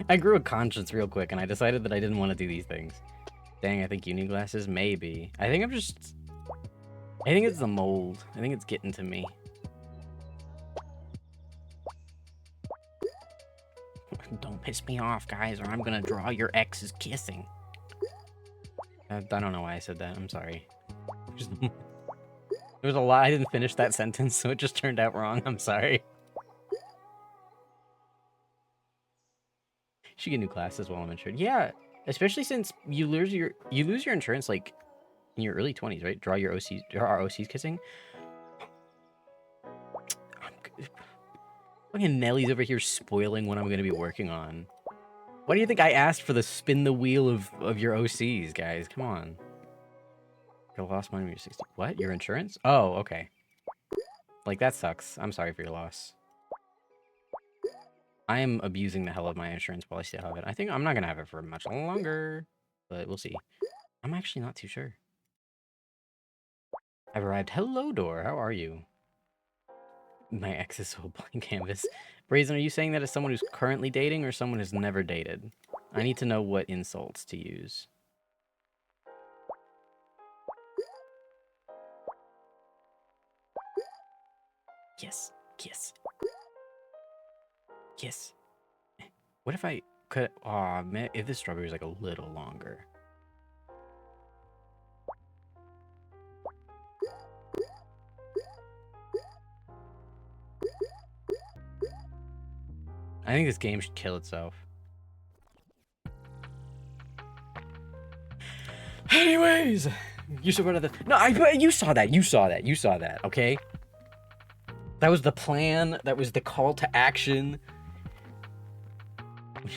I grew a conscience real quick, and I decided that I didn't want to do these things. Dang, I think you need glasses? Maybe. I think it's the mold. I think it's getting to me. Don't piss me off, guys, or I'm gonna draw your exes kissing. I don't know why I said that. I'm sorry. There was a lot. I didn't finish that sentence, so it just turned out wrong. I'm sorry. You should get new glasses while I'm insured. Yeah, especially since you lose your insurance like in your early 20s, right? Draw your OCs kissing. Fucking Nelly's over here spoiling what I'm gonna be working on. Why do you think I asked for the spin the wheel of your OCs, guys? Come on. You lost money when you're 60. What? Your insurance? Oh, okay. Like, that sucks. I'm sorry for your loss. I am abusing the hell of my insurance while I still have it. I think I'm not gonna have it for much longer, but we'll see. I'm actually not too sure. I've arrived. Hello, Door. How are you? My ex is so blank canvas. Brazen, are you saying that as someone who's currently dating or someone who's never dated? I need to know what insults to use. Kiss. Kiss. Kiss. What if I cut... Aw, man, if this strawberry is like a little longer. I think this game should kill itself. Anyways, you saw one of the... No, you saw that. You saw that. You saw that, okay? That was the plan. That was the call to action.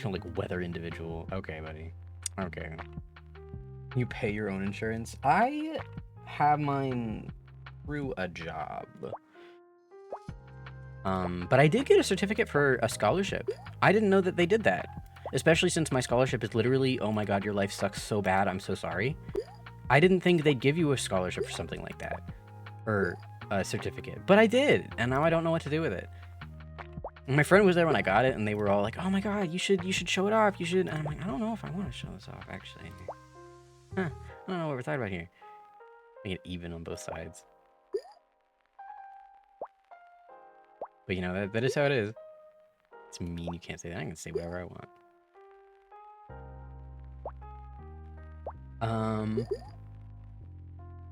You're like weather individual. Okay, buddy. Okay. You pay your own insurance. I have mine through a job. But I did get a certificate for a scholarship. I didn't know that they did that. Especially since my scholarship is literally, oh my god, your life sucks so bad, I'm so sorry. I didn't think they'd give you a scholarship for something like that. Or a certificate. But I did, and now I don't know what to do with it. And my friend was there when I got it, and they were all like, oh my god, you should show it off, you should... And I'm like, I don't know if I want to show this off, actually. Huh, I don't know what we're talking about here. Make it even on both sides. But you know, that is how it is. It's mean you can't say that. I can say whatever I want.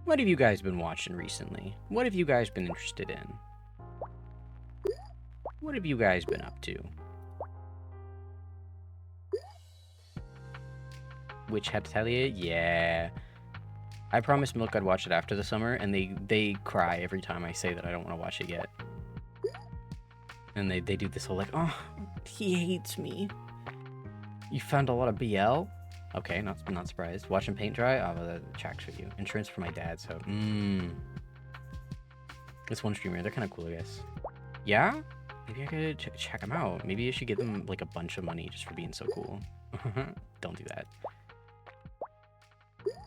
What have you guys been watching recently? What have you guys been interested in? What have you guys been up to? Witch Heptalia? Yeah. I promised Milk I'd watch it after the summer, and they cry every time I say that I don't want to watch it yet. And they do this whole like, oh, he hates me. You found a lot of BL? Okay, not surprised. Watching paint dry? Oh, well, that tracks for you. Insurance for my dad, so this one streamer, they're kind of cool, I guess. Yeah? Maybe I could check them out. Maybe I should give them like a bunch of money just for being so cool. Don't do that.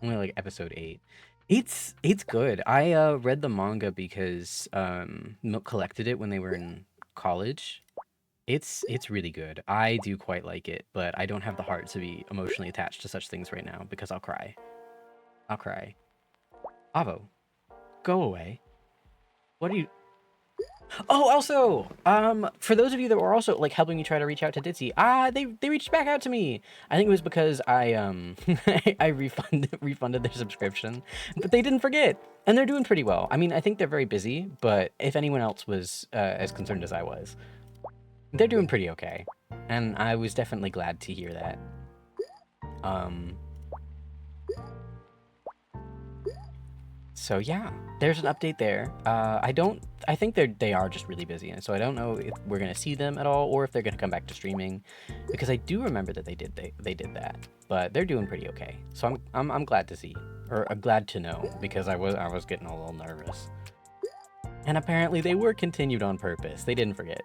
Only like episode 8. It's good. I read the manga because Milk collected it when they were in college. It's really good. I do quite like it, but I don't have the heart to be emotionally attached to such things right now because I'll cry. I'll cry. Avo, go away. What are you... Oh, also, for those of you that were also like helping me try to reach out to Ditzy, they reached back out to me. I think it was because I I refunded their subscription, but they didn't forget, and they're doing pretty well. I mean, I think they're very busy, but if anyone else was as concerned as I was, they're doing pretty okay, and I was definitely glad to hear that. So yeah, there's an update there. I think they are just really busy, and so I don't know if we're gonna see them at all or if they're gonna come back to streaming, because I do remember that they did that, but they're doing pretty okay. So I'm glad to see, or glad to know, because I was getting a little nervous. And apparently they were continued on purpose. They didn't forget,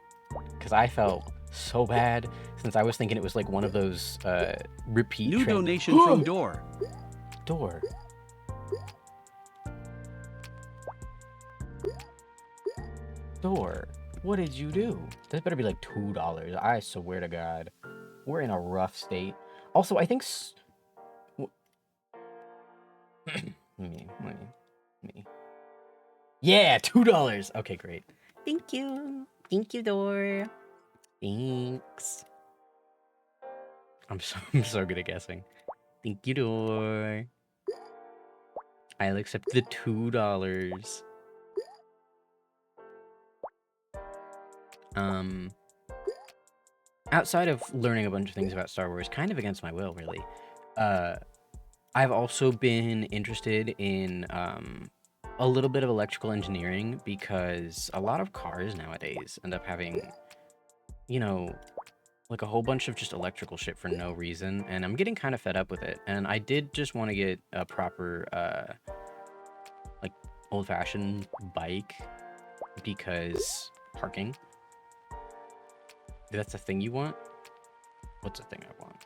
because I felt so bad since I was thinking it was like one of those repeat. New donation from Door. Door. Door, what did you do? That better be like $2. I swear to God, we're in a rough state. Also, I think me. Yeah, $2. Okay, great. Thank you, Door. Thanks. I'm so good at guessing. Thank you, Door. I'll accept the $2. Outside of learning a bunch of things about Star Wars, kind of against my will, really, I've also been interested in a little bit of electrical engineering, because a lot of cars nowadays end up having, you know, like a whole bunch of just electrical shit for no reason, and I'm getting kind of fed up with it. And I did just want to get a proper, like, old-fashioned bike, because parking. That's a thing you want? What's a thing I want?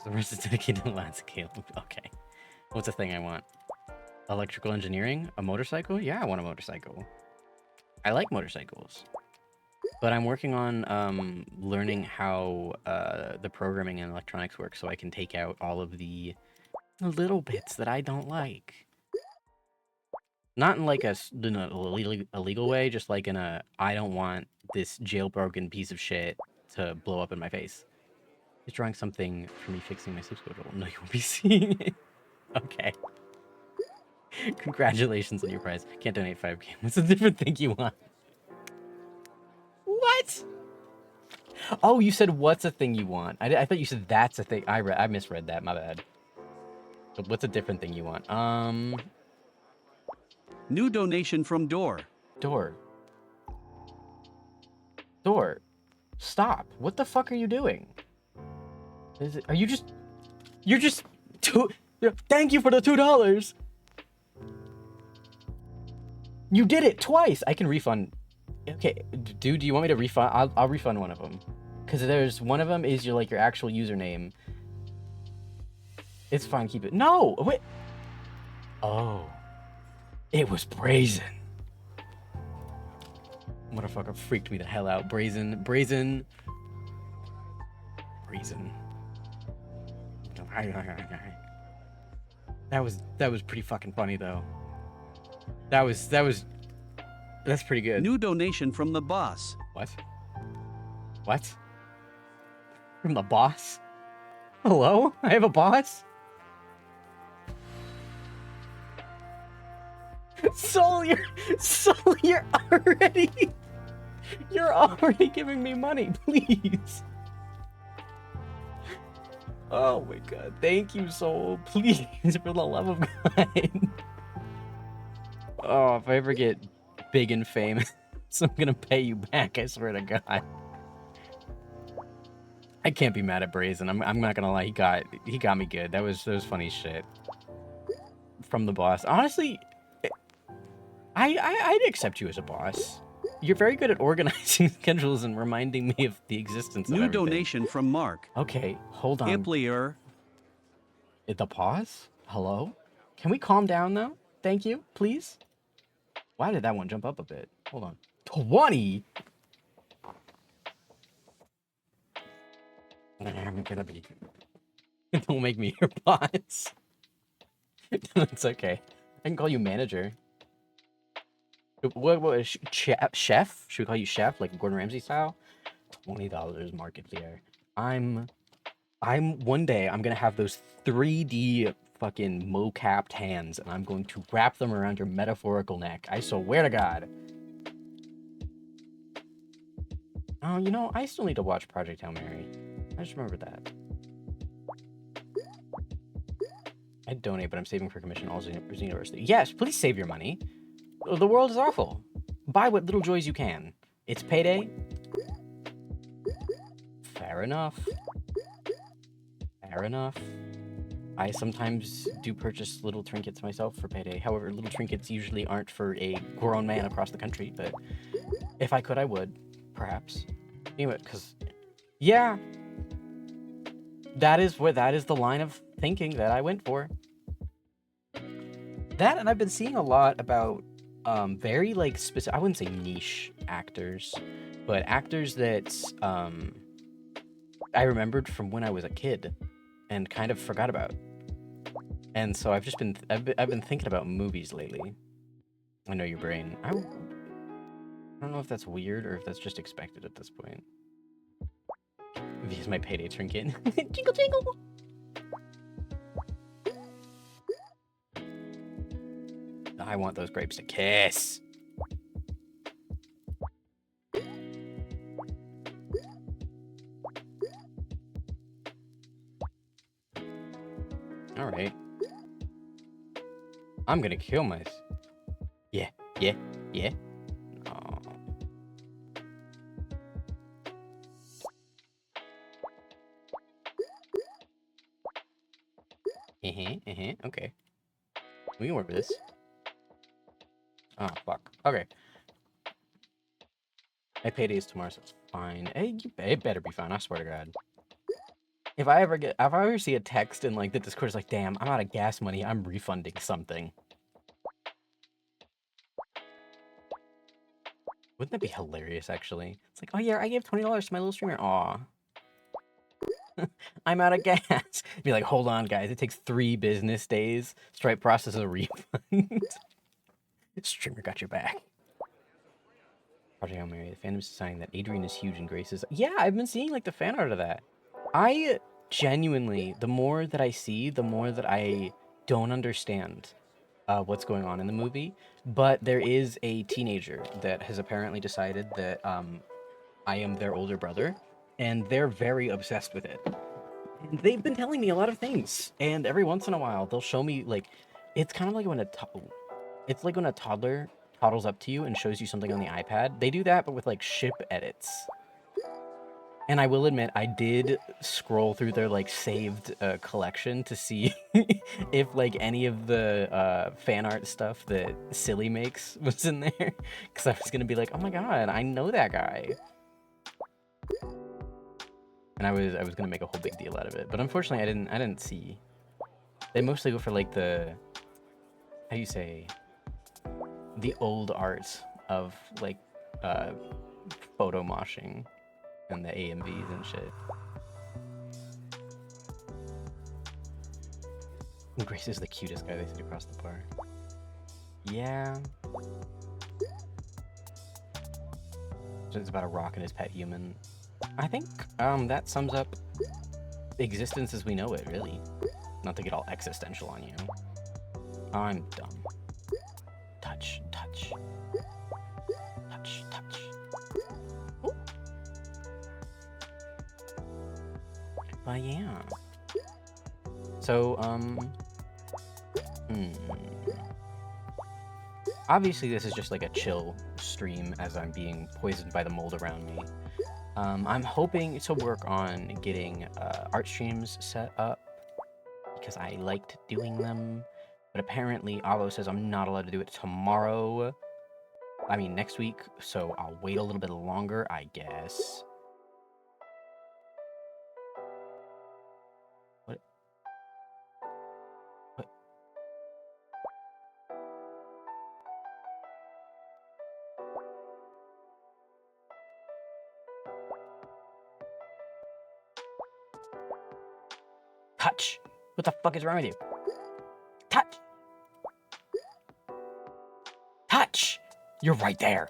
The rest is dedicated to landscape. Okay. What's a thing I want? Electrical engineering? A motorcycle? Yeah, I want a motorcycle. I like motorcycles. But I'm working on learning how the programming and electronics work so I can take out all of the little bits that I don't like. Not in like in a illegal way, just like in a I don't want this jailbroken piece of shit to blow up in my face. He's drawing something for me fixing my sleep schedule. No, you won't be seeing it. Okay. Congratulations on your prize. Can't donate 5K. What's a different thing you want? What? Oh, you said what's a thing you want? I thought you said that's a thing. I misread that. My bad. But what's a different thing you want? New donation from Door. Door. Door. Stop. What the fuck are you doing? Are you just... You're just... Thank you for the $2! You did it twice! I can refund... Okay, dude, do you want me to refund? I'll refund one of them. Because there's... One of them is your actual username. It's fine, keep it. No! Wait! Oh. It was Brazen. Motherfucker freaked me the hell out. Brazen. That was pretty fucking funny though. That's pretty good. New donation from the boss. What? From the boss? Hello? I have a boss? Soul, you're already giving me money, please. Oh my god, thank you, Soul. Please, for the love of God. Oh, if I ever get big and famous, I'm gonna pay you back, I swear to God. I can't be mad at Brazen. I'm not gonna lie, he got me good. That was funny shit. From the boss. Honestly, I'd accept you as a boss. You're very good at organizing schedules and reminding me of the existence of New everything. donation from Mark. Okay, hold on. Amplier. The pause? Hello? Can we calm down though? Thank you, please. Why did that one jump up a bit? Hold on. 20? I'm gonna be... Don't make me your boss. It's okay. I can call you manager. What chef? Should we call you chef, like Gordon Ramsay style? $20 market clear. One day I'm gonna have those 3D fucking mo-capped hands, and I'm going to wrap them around your metaphorical neck. I swear to God. Oh, you know, I still need to watch Project Hail Mary. I just remembered that. I'd donate, but I'm saving for commission all university. Yes, please save your money. The world is awful. Buy what little joys you can. It's payday. Fair enough. I sometimes do purchase little trinkets myself for payday. However, little trinkets usually aren't for a grown man across the country, but if I could, I would. Perhaps. Anyway, because... Yeah. That is the line of thinking that I went for. That, and I've been seeing a lot about very like specific, I wouldn't say niche actors, but actors that I remembered from when I was a kid and kind of forgot about. And so I've been thinking about movies lately. I know your brain. I don't know if that's weird or if that's just expected at this point. Here's my payday trinket. Jingle jingle. I want those grapes to kiss. All right. I'm gonna kill myself. Yeah. Oh. Okay. We can work with this. Oh, fuck. Okay. My payday is tomorrow, so it's fine. Hey, it better be fine, I swear to God. If I ever see a text in, like, the Discord, it's like, damn, I'm out of gas money, I'm refunding something. Wouldn't that be hilarious, actually? It's like, oh yeah, I gave $20 to my little streamer. Aw. I'm out of gas. Be like, hold on, guys. It takes 3 business days. Stripe process a refund. Streamer got your back. Project Hail Mary. The fandom's saying that Adrian is huge and Grace is... Yeah, I've been seeing, like, the fan art of that. I genuinely, the more that I see, the more that I don't understand what's going on in the movie. But there is a teenager that has apparently decided that I am their older brother, and they're very obsessed with it. And they've been telling me a lot of things, and every once in a while they'll show me, like, it's kind of like when a toddler toddles up to you and shows you something on the iPad. They do that, but with like ship edits. And I will admit, I did scroll through their like saved collection to see if like any of the fan art stuff that Silly makes was in there, because I was gonna be like, oh my god, I know that guy. And I was gonna make a whole big deal out of it, but unfortunately, I didn't see. They mostly go for like the, how do you say, the old art of like photo moshing and the AMVs and shit. Grace is the cutest guy they sit across the bar. Yeah. So it's about a rock and his pet human. I think that sums up existence as we know it, really. Not to get all existential on you. I'm dumb. Touch, touch. Touch, touch. Ooh. But yeah. So, obviously this is just like a chill stream as I'm being poisoned by the mold around me. I'm hoping to work on getting art streams set up because I liked doing them, but apparently Avo says I'm not allowed to do it tomorrow. I mean next week, so I'll wait a little bit longer, I guess. What? What? Touch! What the fuck is wrong with you? Touch! Touch! You're right there!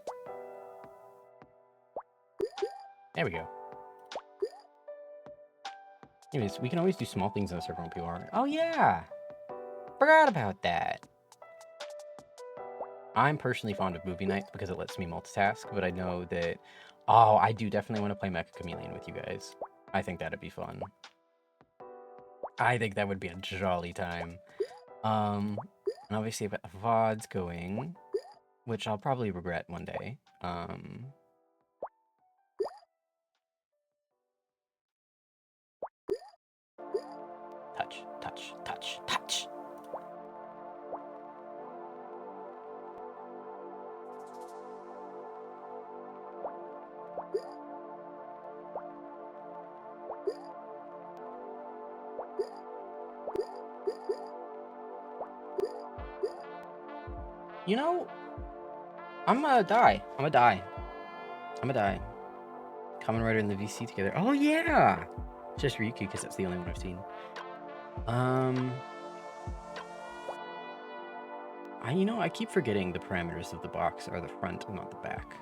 There we go. Anyways, we can always do small things in a server on PR. Oh yeah! Forgot about that! I'm personally fond of movie night because it lets me multitask, but I know that... Oh, I do definitely want to play Mecha Chameleon with you guys. I think that'd be fun. I think that would be a jolly time. And obviously I've got the VODs going, which I'll probably regret one day. Touch, touch, touch, touch! You know, I'm gonna die. I'm gonna die. I'm gonna die. Kamen Rider and the VC together. Oh yeah! Just Ryukyu, because that's the only one I've seen. You know, I keep forgetting the parameters of the box are the front and not the back.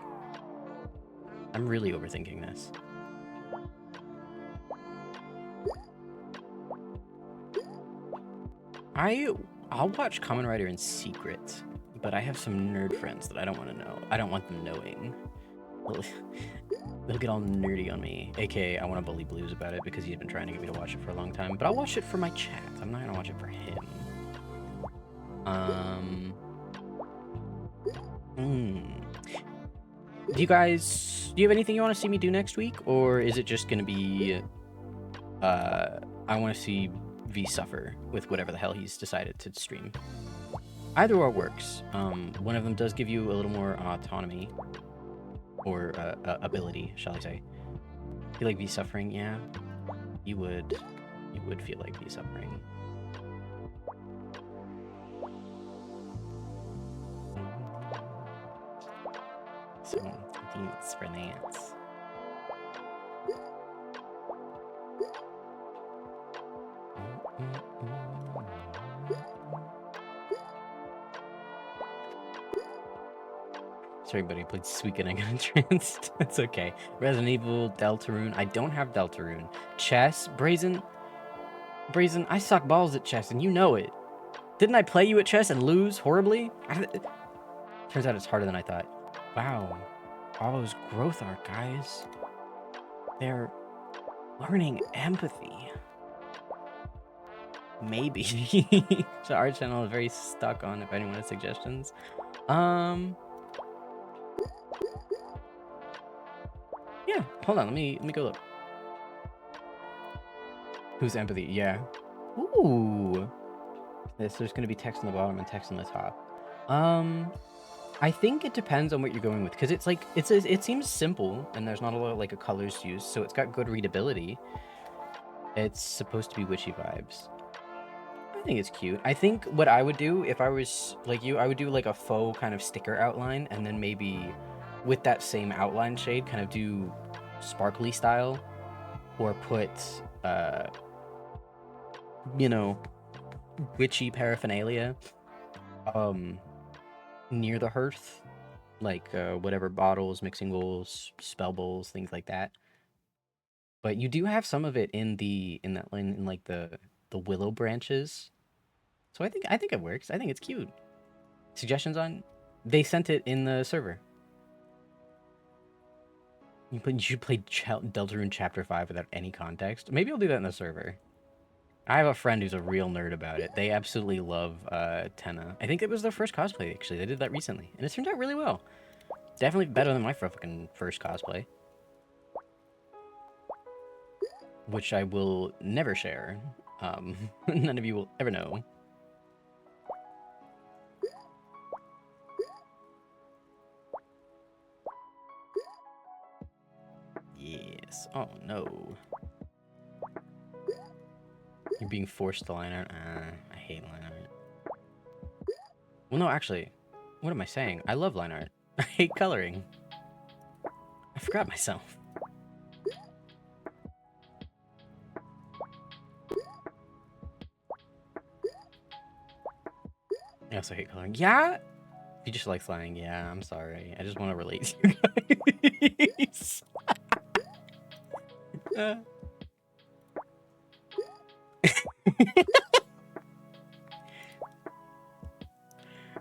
I'm really overthinking this. I'll watch Kamen Rider in secret, but I have some nerd friends that I don't want to know. I don't want them knowing. They'll get all nerdy on me. AKA, I want to bully Blues about it because he's been trying to get me to watch it for a long time. But I'll watch it for my chat. I'm not gonna watch it for him. Do you have anything you want to see me do next week? Or is it just gonna be, I want to see V suffer with whatever the hell he's decided to stream? Either or works. One of them does give you a little more autonomy. Or ability, shall I say. Feel like V suffering? Yeah. You would feel like V suffering. So Thanks for that. Sorry, buddy. I played Suikoden and I got entranced. It's okay. Resident Evil, Deltarune. I don't have Deltarune. Chess, Brazen. I suck balls at chess, and you know it. Didn't I play you at chess and lose horribly? Turns out it's harder than I thought. Wow. All those growth art guys. They're learning empathy. Maybe. So our channel is very stuck on if anyone has suggestions. Yeah, hold on, let me go look. Who's empathy? Yeah. Ooh. There's gonna be text on the bottom and text on the top. I think it depends on what you're going with, because it's like it seems simple and there's not a lot of like colors used, so it's got good readability. It's supposed to be witchy vibes. I think it's cute. I think what I would do if I was like you, I would do like a faux kind of sticker outline, and then maybe with that same outline shade kind of do sparkly style, or put you know, witchy paraphernalia near the hearth, like whatever bottles, mixing bowls, spell bowls, things like that. But you do have some of it in like the willow branches. So I think it works. I think it's cute. Suggestions on? They sent it in the server. You should play Deltarune Chapter 5 without any context. Maybe I'll do that in the server. I have a friend who's a real nerd about it. They absolutely love Tenna. I think it was their first cosplay, actually. They did that recently, and it turned out really well. Definitely better than my fucking first cosplay. Which I will never share. None of you will ever know. Yes. Oh, no. You're being forced to line art? I hate line art. Well, no, actually. What am I saying? I love line art. I hate coloring. I forgot myself. I also hate coloring. Yeah? If you just like flying, yeah, I'm sorry. I just want to relate to you guys.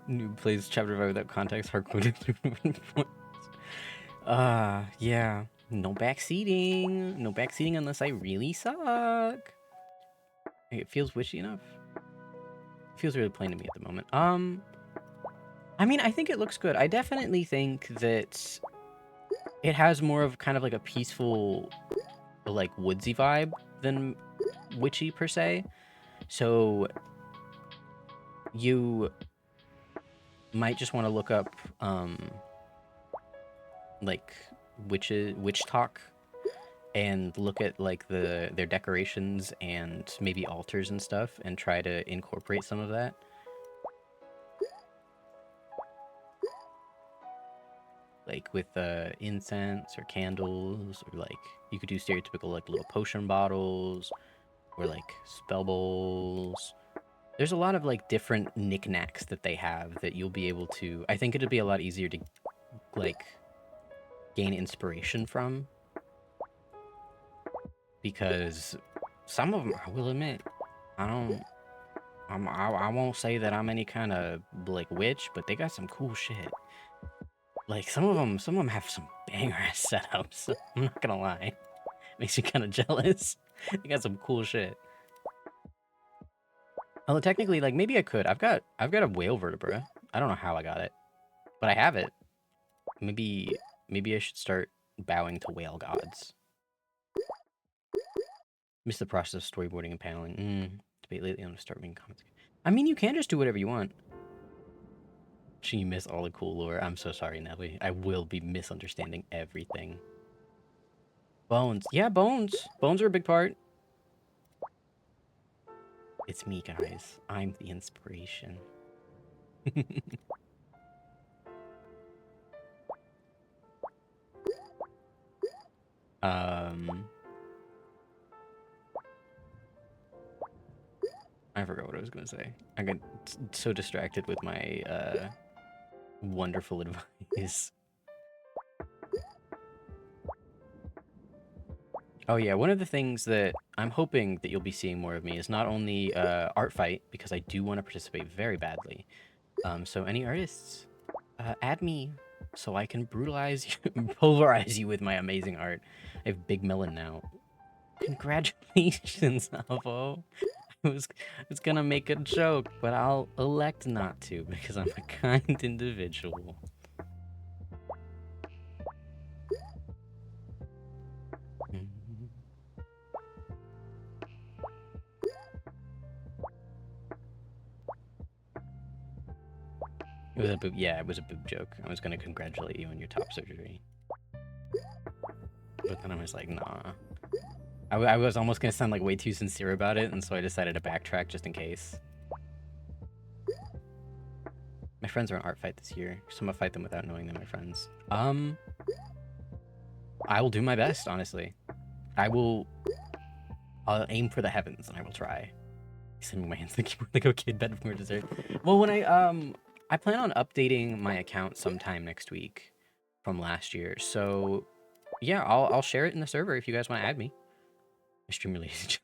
Noob plays chapter 5 without context, hardcoded. Yeah. No backseating. No backseating unless I really suck. It feels witchy enough. It feels really plain to me at the moment. I mean, I think it looks good. I definitely think that it has more of kind of like a peaceful, like woodsy vibe than witchy per se. So you might just want to look up like witch talk, and look at like their decorations and maybe altars and stuff, and try to incorporate some of that. Like with incense or candles, or like you could do stereotypical like little potion bottles, or like spell bowls. There's a lot of like different knickknacks that they have that you'll be able to. I think it'd be a lot easier to like gain inspiration from, because some of them, I will admit, I won't say that I'm any kind of like witch, but they got some cool shit. Like some of them have some banger ass setups. I'm not gonna lie, makes me kind of jealous. They got some cool shit. Although technically, like maybe I could. I've got a whale vertebra. I don't know how I got it, but I have it. Maybe I should start bowing to whale gods. Miss the process of storyboarding and paneling. Debate lately on start making comments. I mean, you can just do whatever you want. You miss all the cool lore. I'm so sorry, Nelly. I will be misunderstanding everything. Bones. Yeah, bones. Bones are a big part. It's me, guys. I'm the inspiration. Um, I forgot what I was gonna say. I got so distracted with my wonderful advice. Oh yeah, one of the things that I'm hoping that you'll be seeing more of me is not only art fight, because I do want to participate very badly. So any artists, add me so I can brutalize you, pulverize you with my amazing art. I have Big Melon now. Congratulations, Alvo. I was gonna make a joke, but I'll elect not to because I'm a kind individual. It was a boob. Yeah, it was a boob joke. I was gonna congratulate you on your top surgery, but then I was like, nah. I was almost gonna sound like way too sincere about it, and so I decided to backtrack just in case. My friends are in art fight this year, so I'm gonna fight them without knowing they're my friends. I will do my best, honestly. I'll aim for the heavens, and I will try. Sending my hands to the keyboard like a kid bed before dessert. Well, when I plan on updating my account sometime next week from last year. So yeah, I'll share it in the server if you guys want to add me. I stream related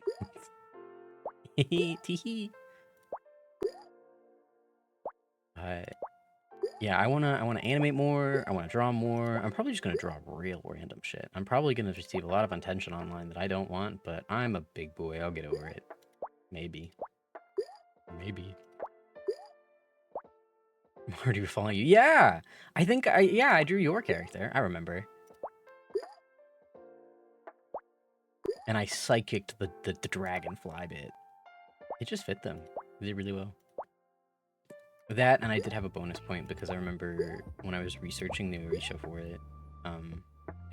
Teehee. Yeah, I wanna animate more. I wanna draw more. I'm probably just gonna draw real random shit. I'm probably gonna receive a lot of attention online that I don't want, but I'm a big boy. I'll get over it. Maybe. Maybe. Marty was following you. Yeah, I think I drew your character. I remember. And I psychicked the dragonfly bit. It just fit them. They did really well. That, and I did have a bonus point because I remember when I was researching the Orisha for it, I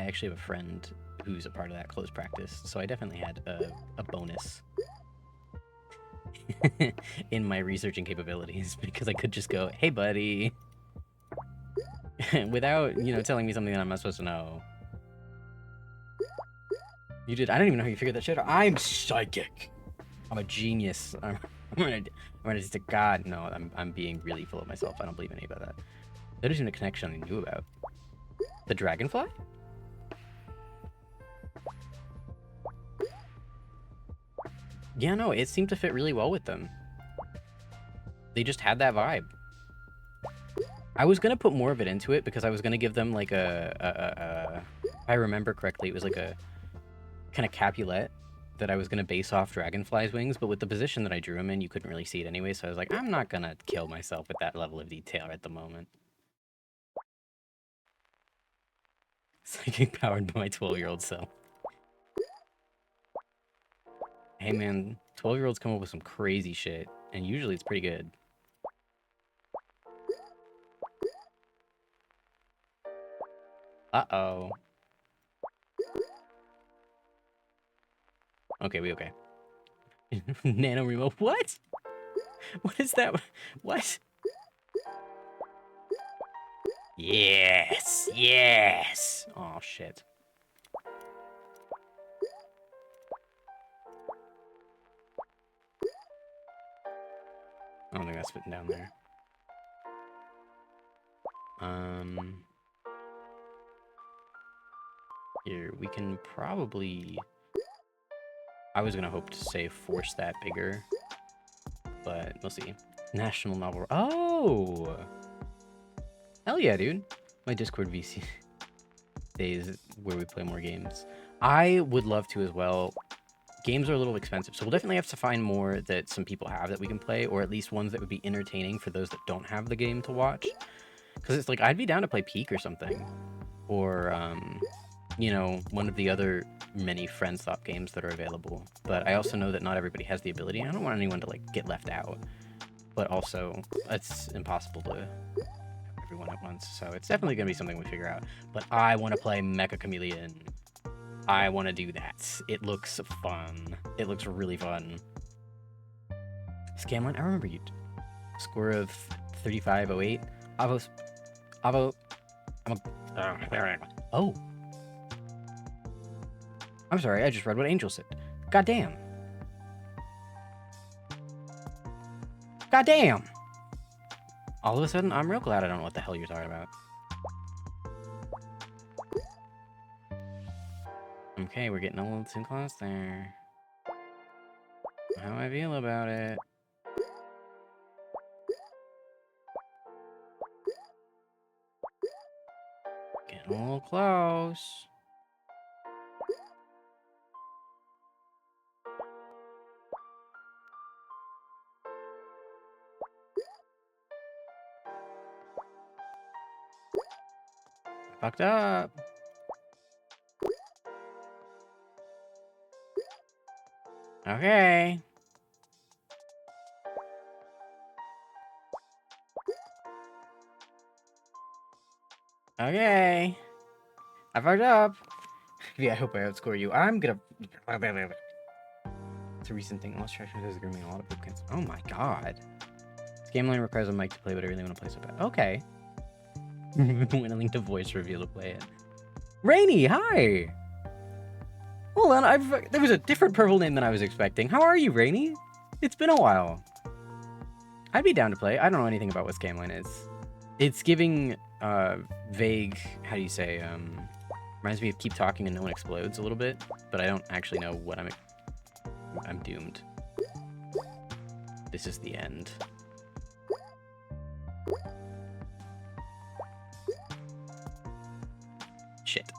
actually have a friend who's a part of that close practice, so I definitely had a bonus in my researching capabilities because I could just go, hey buddy, without, telling me something that I'm not supposed to know. You did. I don't even know how you figured that shit out. I'm psychic. I'm a genius. I'm gonna just God. No, I'm being really full of myself. I don't believe any about that. That isn't a connection I knew about. The dragonfly? Yeah, no, it seemed to fit really well with them. They just had that vibe. I was gonna put more of it into it because I was gonna give them like if I remember correctly, it was like a kind of Capulet that I was gonna base off Dragonfly's wings, but with the position that I drew him in, you couldn't really see it anyway, so I was like, I'm not gonna kill myself with that level of detail at the moment. Psychic powered by my 12-year-old self. Hey man, 12-year-olds come up with some crazy shit, and usually it's pretty good. Uh-oh. Okay, we okay. Nano remote. What? What is that? What? Yes! Yes! Oh, shit. I don't think that's fitting down there. Here, we can probably... I was gonna hope to say force that bigger, but we'll see. National novel. Oh! Hell yeah, dude. My Discord VC days where we play more games. I would love to as well. Games are a little expensive, so we'll definitely have to find more that some people have that we can play, or at least ones that would be entertaining for those that don't have the game to watch. Because it's like, I'd be down to play Peak or something. Or, one of the other many Friendstop games that are available. But I also know that not everybody has the ability. I don't want anyone to, get left out. But also, it's impossible to have everyone at once. So it's definitely going to be something we figure out. But I want to play Mecha Chameleon. I want to do that. It looks fun. It looks really fun. Scamline, I remember you. Score of 3508. Avo, I'm a... Oh. I'm sorry, I just read what Angel said. Goddamn. Goddamn! All of a sudden, I'm real glad I don't know what the hell you're talking about. Okay, we're getting a little too close there. How do I feel about it? Getting a little close. Fucked up. Okay. Okay. I fucked up. Yeah, I hope I outscore you. I'm gonna... It's a recent thing. Lost traction is gonna a lot of bookings. Oh my god. This game only requires a mic to play, but I really want to play so bad. Okay. Willing to voice reveal to play it. Rainy, hi! Hold on, there was a different purple name than I was expecting. How are you, Rainy? It's been a while. I'd be down to play. I don't know anything about what Scanline is. It's giving, vague, how do you say, reminds me of Keep Talking and No One Explodes a little bit, but I don't actually know what I'm doomed. This is the end. Shit.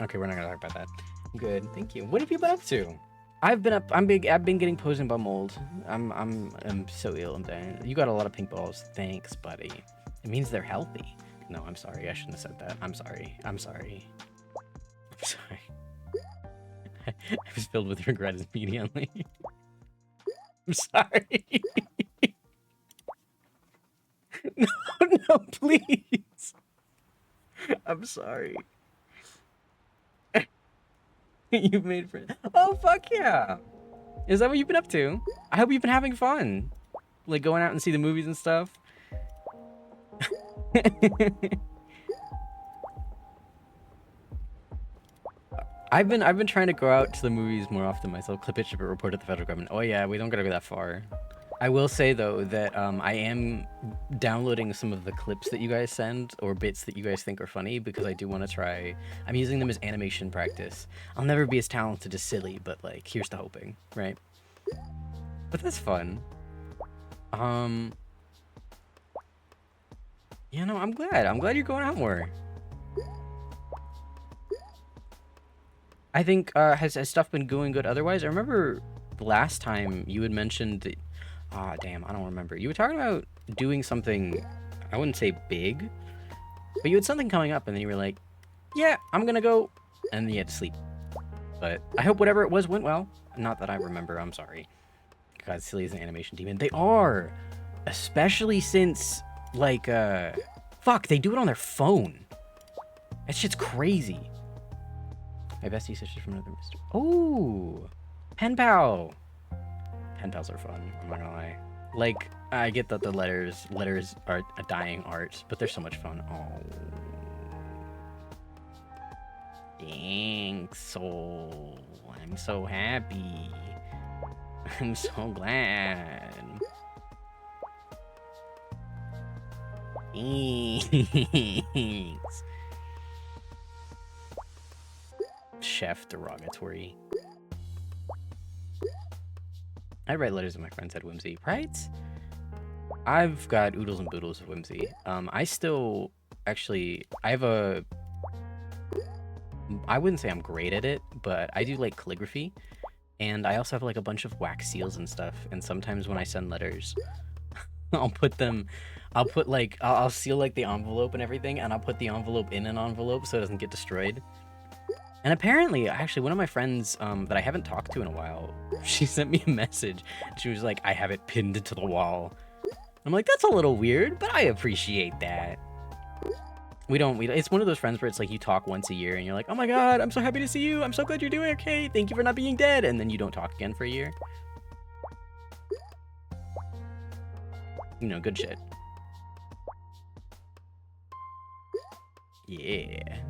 Okay, we're not gonna talk about that. Good, thank you. What have you been up to? I've been getting poisoned by mold. I'm so ill. I'm dying. You got a lot of pink balls. Thanks, buddy. It means they're healthy. No, I'm sorry. I shouldn't have said that. I'm sorry. I'm sorry. I'm sorry. I was filled with regret immediately. I'm sorry. No, no, please. I'm sorry. You've made friends. Oh, fuck yeah. Is that what you've been up to? I hope you've been having fun. Like going out and see the movies and stuff. I've been trying to go out to the movies more often myself. Clip it, ship it, report at the federal government. Oh yeah, we don't gotta go that far. I will say though that I am downloading some of the clips that you guys send or bits that you guys think are funny because I do want to try. I'm using them as animation practice. I'll never be as talented as Silly, but like here's the hoping, right? But that's fun. Yeah, no, I'm glad you're going out more. I think has stuff been going good otherwise? I remember last time you had mentioned that, damn, I don't remember. You were talking about doing something, I wouldn't say big, but you had something coming up and then you were like, yeah, I'm gonna go, and then you had to sleep. But I hope whatever it was went well. Not that I remember, I'm sorry. God, Silly is an animation demon. They are! Especially since, like, fuck, they do it on their phone. That shit's crazy. My bestie sister from another Mr. Oh! Pen pal! Pen pals are fun, I'm not gonna lie. Like, I get that the letters are a dying art, but they're so much fun. Oh. Thanks, soul. I'm so happy. I'm so glad. Thanks. Chef derogatory. I write letters to my friends at Whimsy, right? I've got oodles and boodles of Whimsy. I still actually I wouldn't say I'm great at it, but I do like calligraphy, and I also have like a bunch of wax seals and stuff. And sometimes when I send letters, I'll seal like the envelope and everything, and I'll put the envelope in an envelope so it doesn't get destroyed. And apparently, actually, one of my friends that I haven't talked to in a while, she sent me a message. She was like, I have it pinned to the wall. I'm like, that's a little weird, but I appreciate that. It's one of those friends where it's like you talk once a year and you're like, oh my god, I'm so happy to see you. I'm so glad you're doing okay. Thank you for not being dead. And then you don't talk again for a year. You know, good shit. Yeah.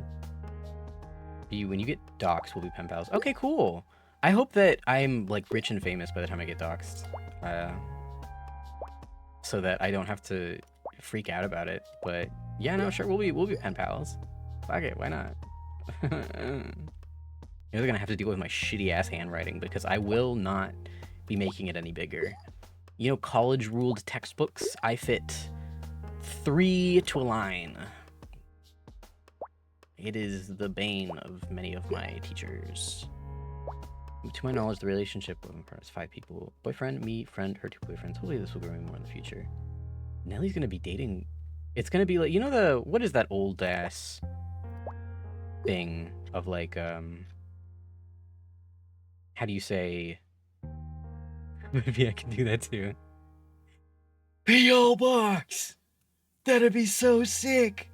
When you get doxxed, we'll be pen pals. Okay, cool. I hope that I'm like rich and famous by the time I get doxxed, so that I don't have to freak out about it. But yeah, no, sure, we'll be pen pals. Fuck it, why not? You're gonna have to deal with my shitty ass handwriting because I will not be making it any bigger. You know, college ruled textbooks. I fit 3 to a line. It is the bane of many of my teachers. To my knowledge, the relationship is 5 people. Boyfriend, me, friend, her 2 boyfriends. Hopefully this will grow more in the future. Nellie's gonna be dating. It's gonna be like, you know what is that old ass thing of like, how do you say, maybe I can do that too. P.O. Box! That'd be so sick!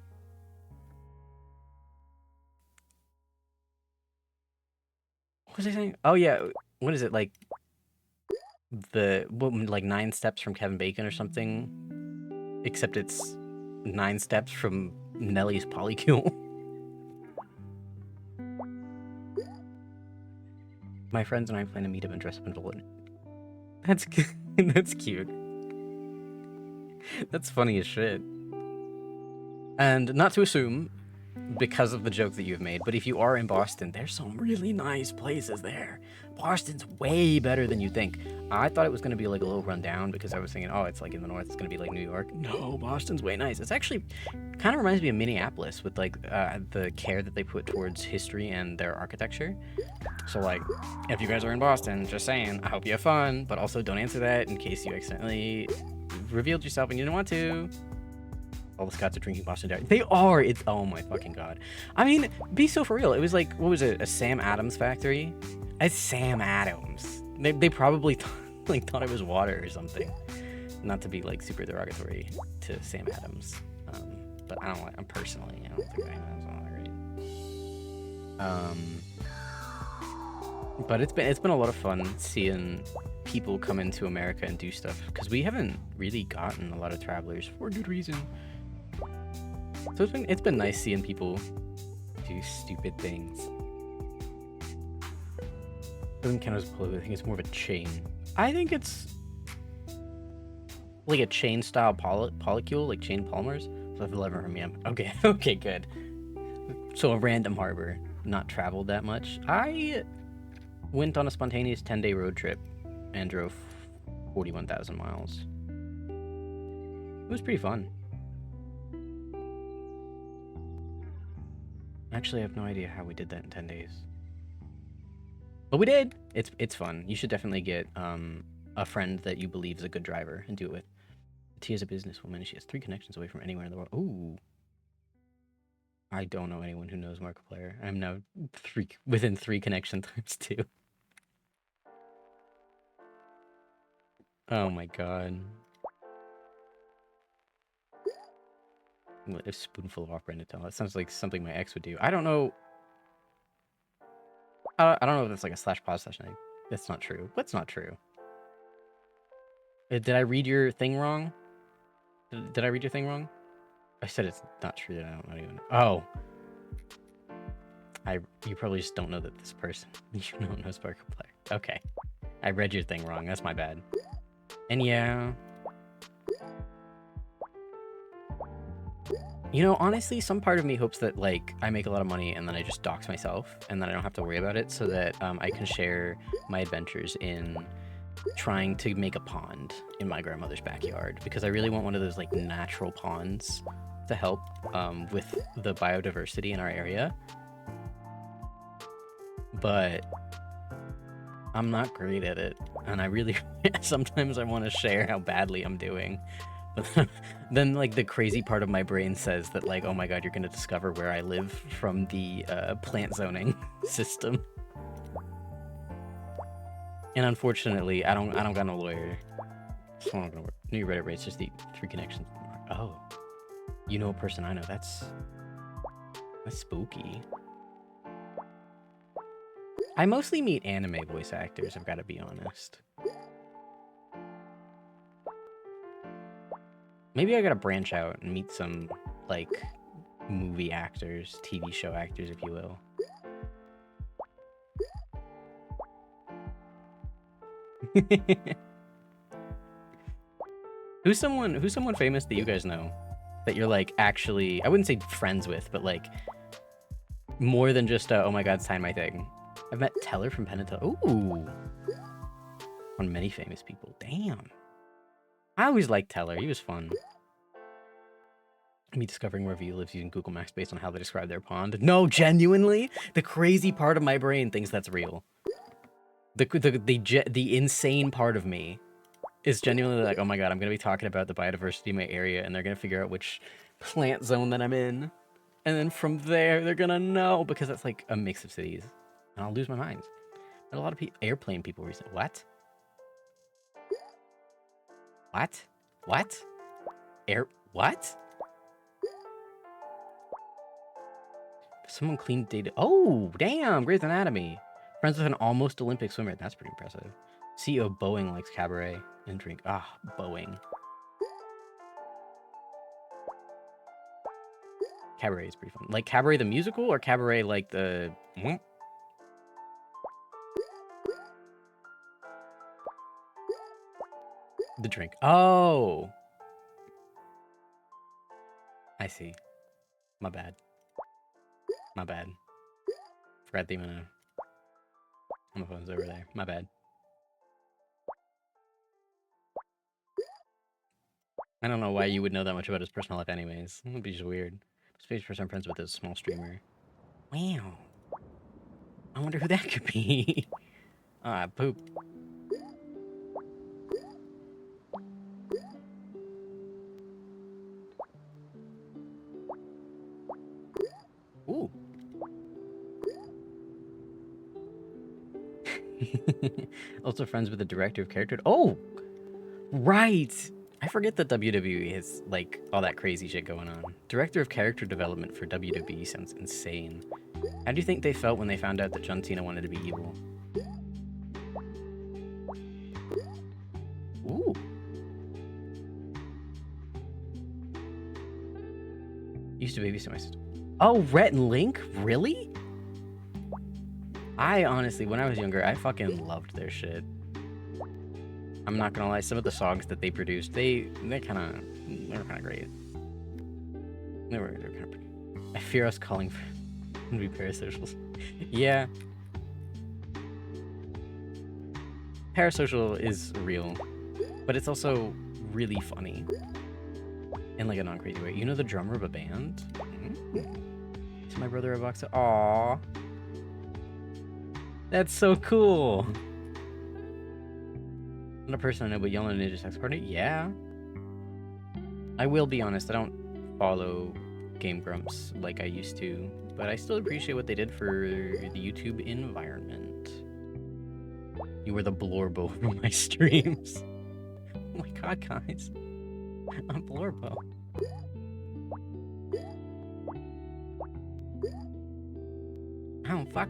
What was I saying? Oh yeah, what is it, like like 9 steps from Kevin Bacon or something? Except it's 9 steps from Nellie's polycule. My friends and I plan to meet up and dress up in Dolan. That's that's cute. That's funny as shit. And not to assume, because of the joke that you've made, but if you are in Boston, there's some really nice places there. Boston's way better than you think. I thought it was going to be like a little rundown because I was thinking, oh, it's like in the north, it's going to be like New York. No, Boston's way nice. It's actually kind of reminds me of Minneapolis with like the care that they put towards history and their architecture. So like, if you guys are in Boston, just saying, I hope you have fun, but also don't answer that in case you accidentally revealed yourself and you didn't want to. All the Scots are drinking Boston Dairy. They are. It's, oh my fucking god. I mean, be so for real. It was like, what was it? A Sam Adams factory? A Sam Adams. They probably thought it was water or something. Not to be like super derogatory to Sam Adams, but I don't like. I'm personally, I don't think Sam Adams is all that great. But it's been a lot of fun seeing people come into America and do stuff because we haven't really gotten a lot of travelers for good reason. So it's been nice seeing people do stupid things. Doesn't count as polygamy. I think it's more of a chain. I think it's like a chain style polycule, like chain polymers. So if 11 from me, okay, okay, good. So a random harbor, not traveled that much. I went on a spontaneous 10-day road trip and drove 41,000 miles. It was pretty fun. Actually, I have no idea how we did that in 10 days. But we did! It's fun. You should definitely get a friend that you believe is a good driver and do it with. Tia is a businesswoman and she has 3 connections away from anywhere in the world. Ooh. I don't know anyone who knows Markiplier. I'm now within 3 connection times 2. Oh my god. A spoonful of off-brand Nutella. That sounds like something my ex would do. I don't know. I don't know if that's like a /pause/9. That's not true. What's not true? Did I read your thing wrong? Did I read your thing wrong? I said it's not true that I don't even know. Oh. You probably just don't know that this person. You don't know Markiplier. Okay. I read your thing wrong. That's my bad. And yeah. You know, honestly, some part of me hopes that, like, I make a lot of money and then I just dox myself and then I don't have to worry about it so that I can share my adventures in trying to make a pond in my grandmother's backyard because I really want one of those, like, natural ponds to help with the biodiversity in our area. But I'm not great at it, and I really sometimes I want to share how badly I'm doing. But then, like, the crazy part of my brain says that, like, oh my god, you're gonna discover where I live from the plant zoning system. And unfortunately, I don't got no lawyer. So I'm not gonna work. New Reddit rates just the 3 connections. Oh, you know a person I know. That's spooky. I mostly meet anime voice actors, I've got to be honest. Maybe I gotta branch out and meet some, like, movie actors, TV show actors, if you will. Who's someone famous that you guys know that you're like actually, I wouldn't say friends with, but like more than just oh my god, sign my thing. I've met Teller from Penn and Teller. Ooh, on many famous people. Damn, I always liked Teller. He was fun. Me discovering where V lives using Google Maps based on how they describe their pond. No, genuinely, the crazy part of my brain thinks that's real. The insane part of me is genuinely like, oh my god, I'm gonna be talking about the biodiversity in my area, and they're gonna figure out which plant zone that I'm in, and then from there they're gonna know because it's like a mix of cities, and I'll lose my mind. But a lot of airplane people recently. What? What? What? What? Someone cleaned data. Oh, damn! Grey's Anatomy. Friends with an almost Olympic swimmer. That's pretty impressive. CEO of Boeing likes cabaret and drink. Ah, Boeing. Cabaret is pretty fun. Like Cabaret the musical or Cabaret like the... The drink. Oh! I see. My bad. My bad. Forgot the even my phone's over there. My bad. I don't know why you would know that much about his personal life anyways. It would be just weird. Space person friends with a small streamer. Wow. I wonder who that could be. Ah, poop. Ooh. Also friends with the director of character. Oh, right. I forget that WWE has like all that crazy shit going on. Director of character development for WWE sounds insane. How do you think they felt when they found out that John Cena wanted to be evil? Ooh. Used to babysit my sister. Oh, Rhett and Link? Really? I honestly, when I was younger, I fucking loved their shit. I'm not gonna lie, some of the songs that they produced, they were kind of great. They were kind of pretty. I fear us calling for to be parasocials. Yeah. Parasocial is real, but it's also really funny in like a non-crazy way. You know the drummer of a band? Is my brother a boxer? Aww. That's so cool. Not a person I know, but Yellow Ninja Sex Party? Yeah. I will be honest, I don't follow Game Grumps like I used to, but I still appreciate what they did for the YouTube environment. You were the Blorbo from my streams. Oh my god, guys. I'm Blorbo. Oh, fuck.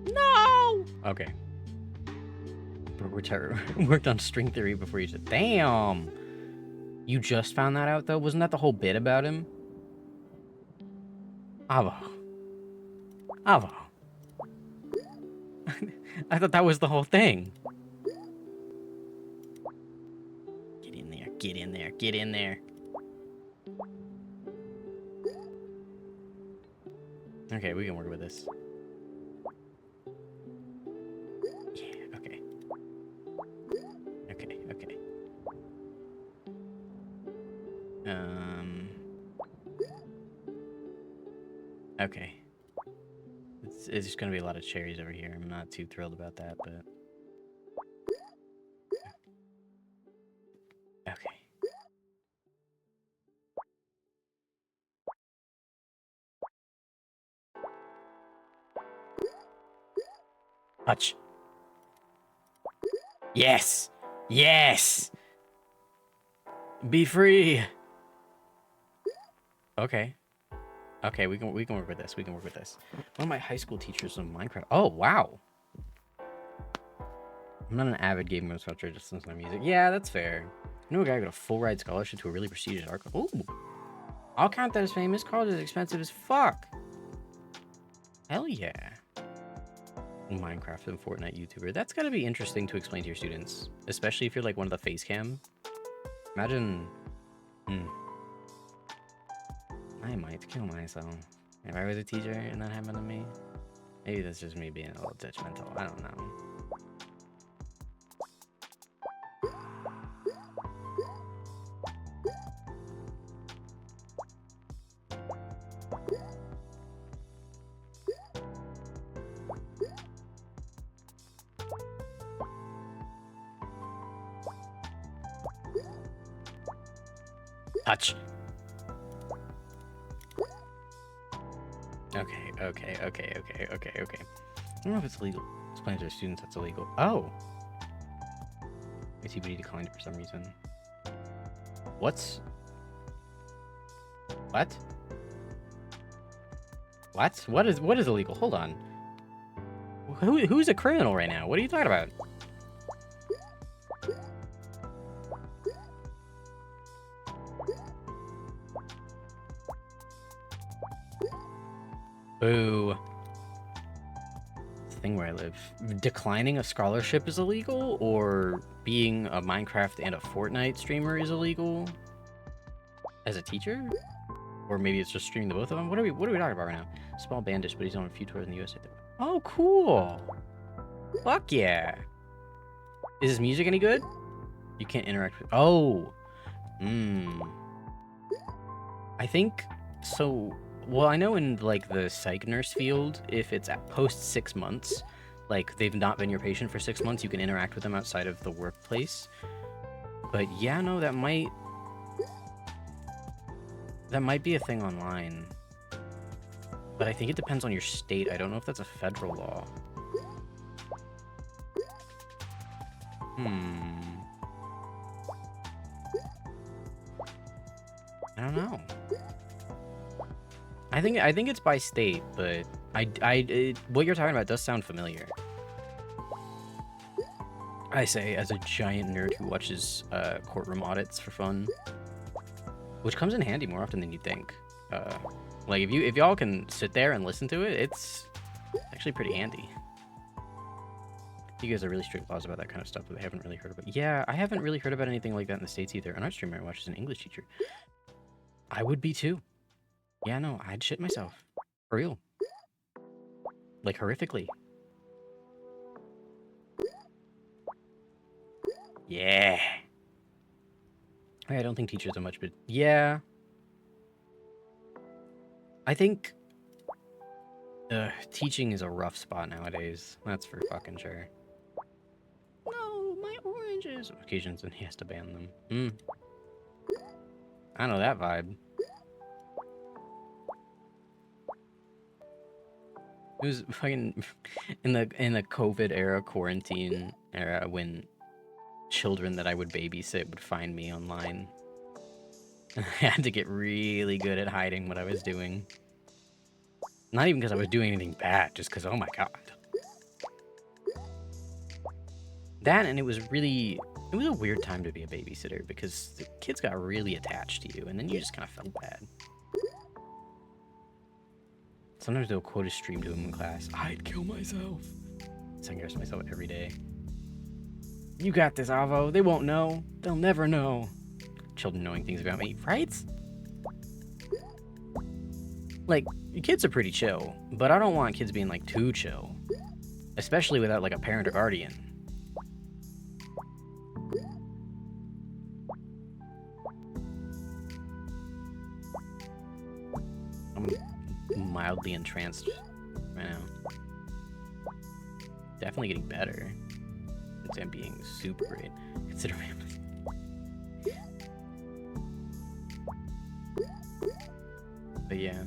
No! Okay. Worked on string theory before you said, damn! You just found that out, though? Wasn't that the whole bit about him? Avo. Avo. I thought that was the whole thing. Get in there, get in there, get in there. Okay, we can work with this. Yeah, okay. Okay, okay. Okay. It's just gonna be a lot of cherries over here. I'm not too thrilled about that, but... Okay. Touch. Yes! Yes! Be free! Okay. Okay, we can work with this. We can work with this. One of my high school teachers of Minecraft. Oh, wow. I'm not an avid gamer, instructor, just listen to my music. Yeah, that's fair. I know a guy got a full ride scholarship to a really prestigious art. Ooh, I'll count that as famous. College is expensive as fuck. Hell yeah. Minecraft and Fortnite YouTuber. That's gotta be interesting to explain to your students, especially if you're like one of the face cam. Imagine. I might kill myself if I was a teacher and that happened to me. Maybe that's just me being a little judgmental. I don't know. Touch. Okay. I don't know if it's illegal. Explain to their students that's illegal. Oh. ATBD declined for some reason. What? What is illegal? Hold on. Who's a criminal right now? What are you talking about? Boo. The thing where I live. Declining a scholarship is illegal, or being a Minecraft and a Fortnite streamer is illegal? As a teacher? Or maybe it's just streaming the both of them? What are we talking about right now? Small bandish, but he's on a few tours in the USA. Oh, cool. Fuck yeah. Is his music any good? You can't interact with... Oh. I think... So... Well, I know in, like, the psych nurse field, if it's at post 6 months, like, they've not been your patient for 6 months, you can interact with them outside of the workplace. But, yeah, no, that might be a thing online. But I think it depends on your state. I don't know if that's a federal law. I don't know. I think it's by state, but what you're talking about does sound familiar. I say as a giant nerd who watches courtroom audits for fun, which comes in handy more often than you think. Like if y'all can sit there and listen to it, it's actually pretty handy. You guys are really strict laws about that kind of stuff, but I haven't really heard about it. Yeah, I haven't really heard about anything like that in the States either. An art streamer I watch is an English teacher. I would be too. Yeah, no, I'd shit myself. For real. Like, horrifically. Yeah. I don't think teachers are much, but yeah. I think teaching is a rough spot nowadays. That's for fucking sure. No, my oranges. Occasions, and he has to ban them. I know that vibe. It was fucking in the COVID era, quarantine era, when children that I would babysit would find me online. I had to get really good at hiding what I was doing. Not even because I was doing anything bad, just because, oh my god. That, and it was a weird time to be a babysitter, because the kids got really attached to you, and then you just kind of felt bad. Sometimes they'll quote a stream to him in class. I'd kill myself. So I to myself every day. You got this, Avo. They won't know. They'll never know. Children knowing things about me, right? Like, kids are pretty chill, but I don't want kids being, like, too chill. Especially without, like, a parent or guardian. I'm mildly entranced right now. Definitely getting better. I'm being super great. Consider me. But yeah.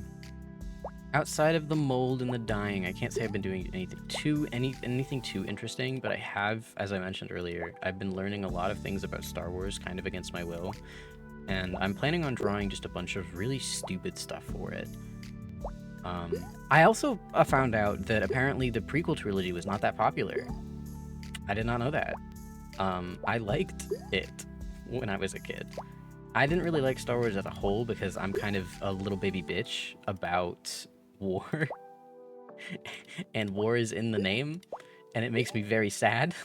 Outside of the mold and the dying, I can't say I've been doing anything too interesting, but I have, as I mentioned earlier, I've been learning a lot of things about Star Wars kind of against my will. And I'm planning on drawing just a bunch of really stupid stuff for it. I also found out that apparently the prequel trilogy was not that popular. I did not know that. I liked it when I was a kid. I didn't really like Star Wars as a whole because I'm kind of a little baby bitch about war, and war is in the name, and it makes me very sad.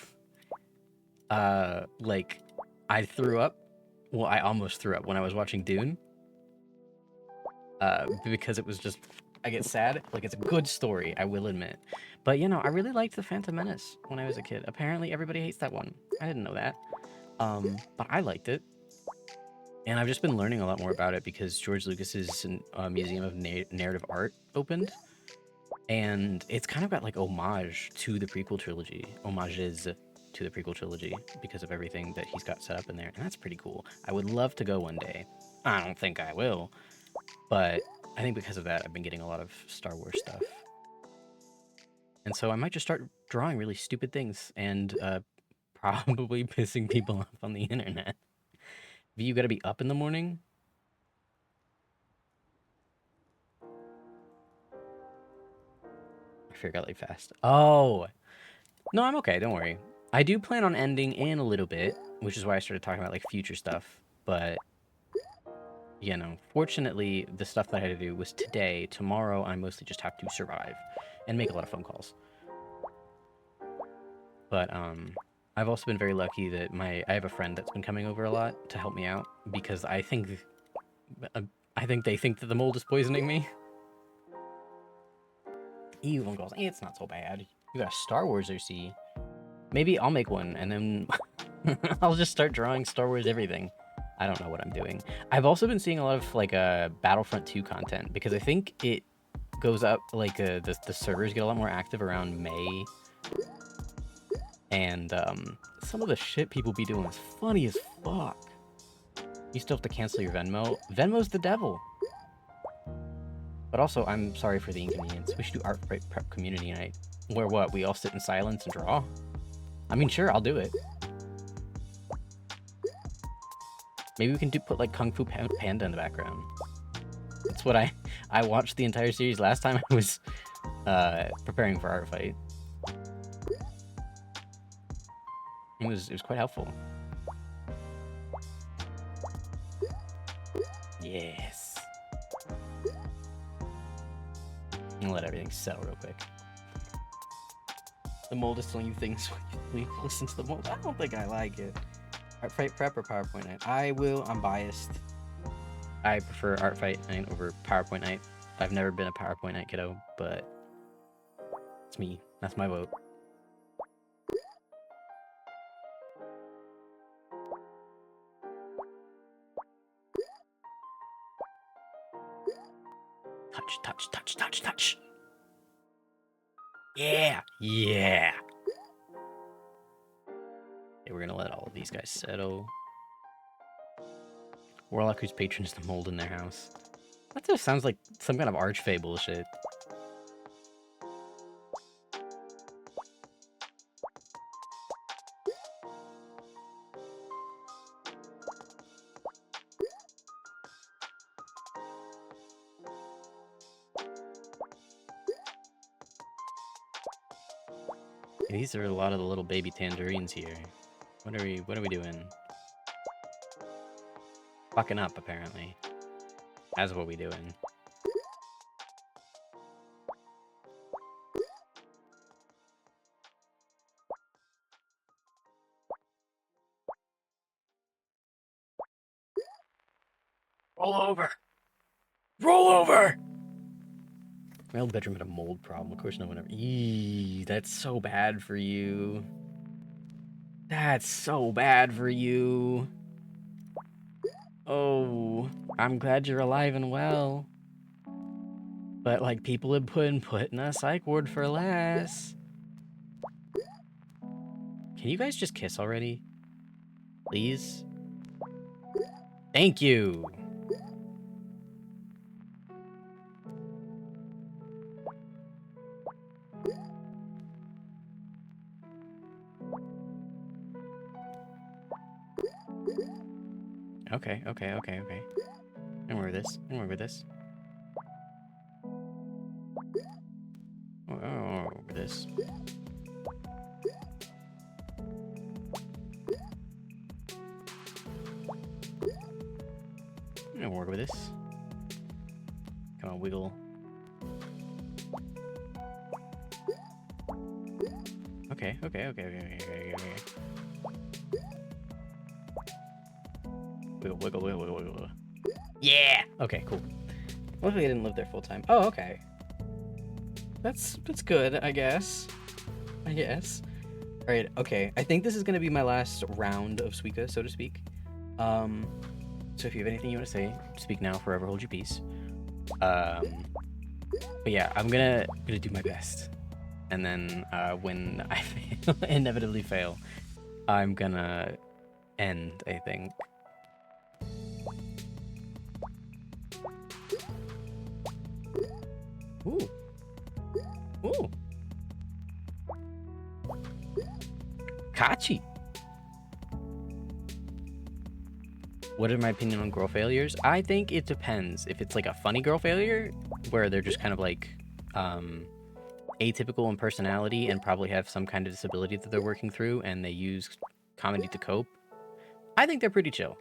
Like, I threw up. Well, I almost threw up when I was watching Dune. Because it was just, I get sad. Like, it's a good story, I will admit. But, I really liked The Phantom Menace when I was a kid. Apparently, everybody hates that one. I didn't know that. But I liked it. And I've just been learning a lot more about it because George Lucas's Museum of Narrative Art opened. And it's kind of got, like, homage to the prequel trilogy. Homages to the prequel trilogy because of everything that he's got set up in there. And that's pretty cool. I would love to go one day. I don't think I will. But I think because of that, I've been getting a lot of Star Wars stuff. And so I might just start drawing really stupid things and probably pissing people off on the internet. V, you gotta be up in the morning? I forgot like fast. Oh! No, I'm okay, don't worry. I do plan on ending in a little bit, which is why I started talking about like future stuff. But, fortunately, the stuff that I had to do was today. Tomorrow, I mostly just have to survive and make a lot of phone calls. But I've also been very lucky that I have a friend that's been coming over a lot to help me out because I think they think that the mold is poisoning me. Ew, phone calls. It's not so bad. You got a Star Wars RC. Maybe I'll make one and then I'll just start drawing Star Wars everything. I don't know what I'm doing. I've also been seeing a lot of like Battlefront 2 content because I think it goes up like the servers get a lot more active around May. And some of the shit people be doing is funny as fuck. You still have to cancel your Venmo. Venmo's the devil. But also, I'm sorry for the inconvenience. We should do artfight prep community night. Where what? We all sit in silence and draw? I mean, sure, I'll do it. Maybe we can put like Kung Fu Panda in the background. That's what I watched the entire series last time I was preparing for Artfight. It was quite helpful. Yes. I'm gonna let everything settle real quick. The mold is telling you things when you listen to the mold. I don't think I like it. Artfight prep or PowerPoint night? I'm biased. I prefer Artfight night over PowerPoint night. I've never been a PowerPoint night kiddo, but it's me. That's my vote. Touch. Yeah. Okay, we're gonna let all of these guys settle. Warlock whose patron is the mold in their house. That just sounds like some kind of archfey bullshit. These are a lot of the little baby tangerines here. What are we doing? Fucking up, apparently. That's what we doing. Roll over! Roll over! My old bedroom had a mold problem. Of course, no one ever. Eee, that's so bad for you. That's so bad for you. Oh, I'm glad you're alive and well. But, like, people had been put in a psych ward for less. Can you guys just kiss already? Please? Thank you! Okay. And work with this. Oh, over this. Come on, wiggle. Okay. Wiggle. Yeah! Okay, cool. Luckily I didn't live there full time. Oh, okay. That's good, I guess. Alright, okay. I think this is gonna be my last round of Suika, so to speak. So if you have anything you want to say, speak now, forever hold your peace. But yeah, I'm gonna do my best. And then when I inevitably fail, I'm gonna end, I think. Ooh. Kachi. What is my opinion on girl failures? I think it depends. If it's like a funny girl failure, where they're just kind of like atypical in personality and probably have some kind of disability that they're working through, and they use comedy to cope, I think they're pretty chill.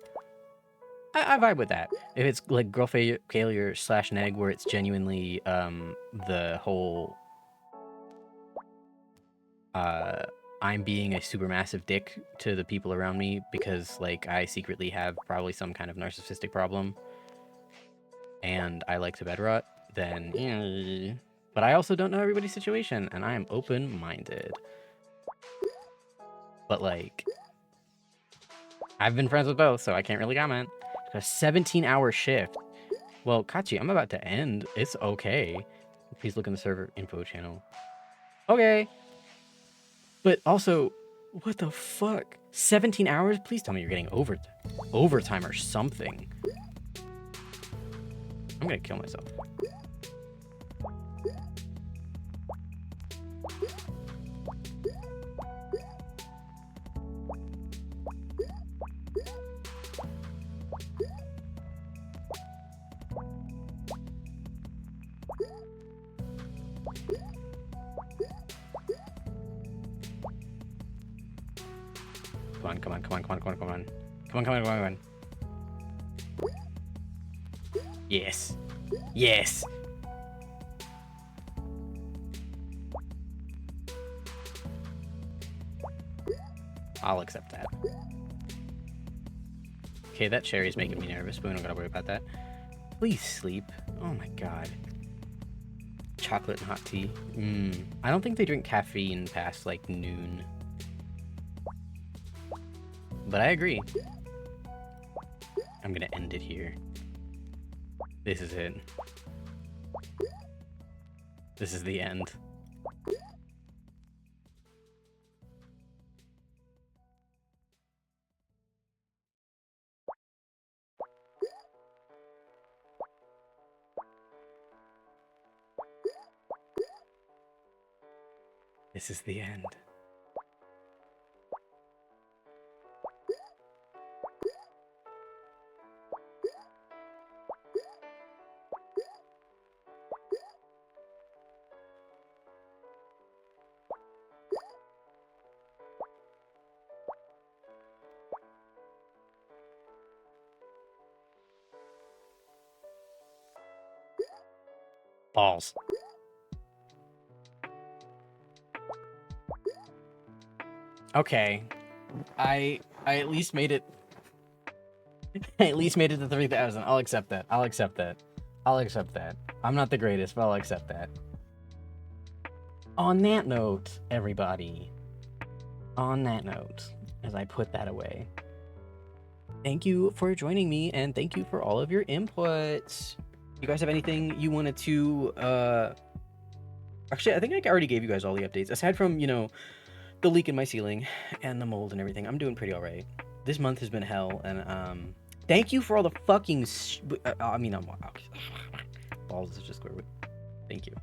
I vibe with that. If it's like girl failure / neg, where it's genuinely the whole I'm being a supermassive dick to the people around me because like I secretly have probably some kind of narcissistic problem and I like to bed rot, then but I also don't know everybody's situation and I am open-minded. But like, I've been friends with both, so I can't really comment. A 17-hour shift. Well, Kachi, I'm about to end. It's okay. Please look in the server info channel. Okay. But also, what the fuck? 17 hours? Please tell me you're getting overtime or something. I'm gonna kill myself. Come on. Yes. I'll accept that. Okay, that cherry's making me nervous, but we don't gotta worry about that. Please sleep. Oh my god. Chocolate and hot tea. I don't think they drink caffeine past like noon. But I agree. I'm gonna end it here. This is it. This is the end. This is the end. Balls. Okay. I at least made it. I at least made it to 3,000. I'll accept that. I'm not the greatest, but I'll accept that. On that note, everybody. As I put that away. Thank you for joining me, and thank you for all of your inputs. You guys have anything you wanted to, Actually, I think I already gave you guys all the updates. Aside from, the leak in my ceiling and the mold and everything, I'm doing pretty all right. This month has been hell, and, thank you for all the fucking... balls is just square root. Thank you.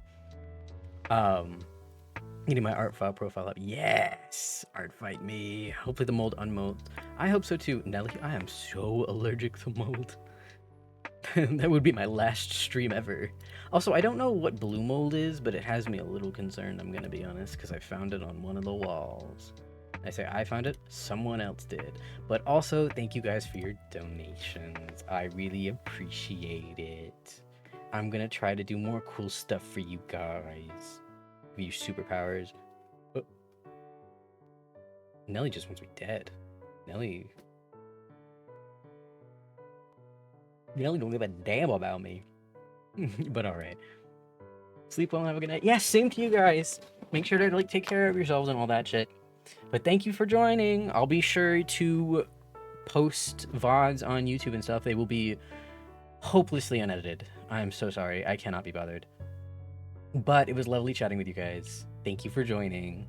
Getting my art file profile up. Yes! Art fight me. Hopefully the mold unmold. I hope so too. Nelly, I am so allergic to mold. That would be my last stream ever. Also, I don't know what blue mold is, but it has me a little concerned, I'm gonna be honest, because I found it on one of the walls. I say I found it, someone else did. But also, thank you guys for your donations. I really appreciate it. I'm gonna try to do more cool stuff for you guys. Give you superpowers. Oh. Nelly just wants me dead. Nelly don't give a damn about me. But alright. Sleep well and have a good night. Yeah, same to you guys. Make sure to like take care of yourselves and all that shit. But thank you for joining. I'll be sure to post VODs on YouTube and stuff. They will be hopelessly unedited. I'm so sorry. I cannot be bothered. But it was lovely chatting with you guys. Thank you for joining.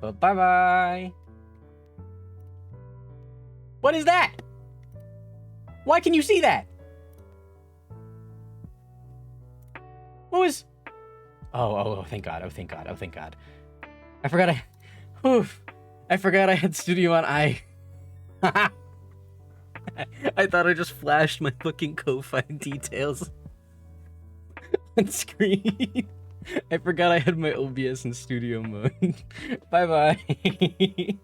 But bye-bye. What is that? Why can you see that? What was... Oh, thank God. Oh, thank God. Oh, thank God. I forgot I forgot I had studio on I. I thought I just flashed my fucking Ko-Fi details on screen. I forgot I had my OBS in studio mode. Bye-bye.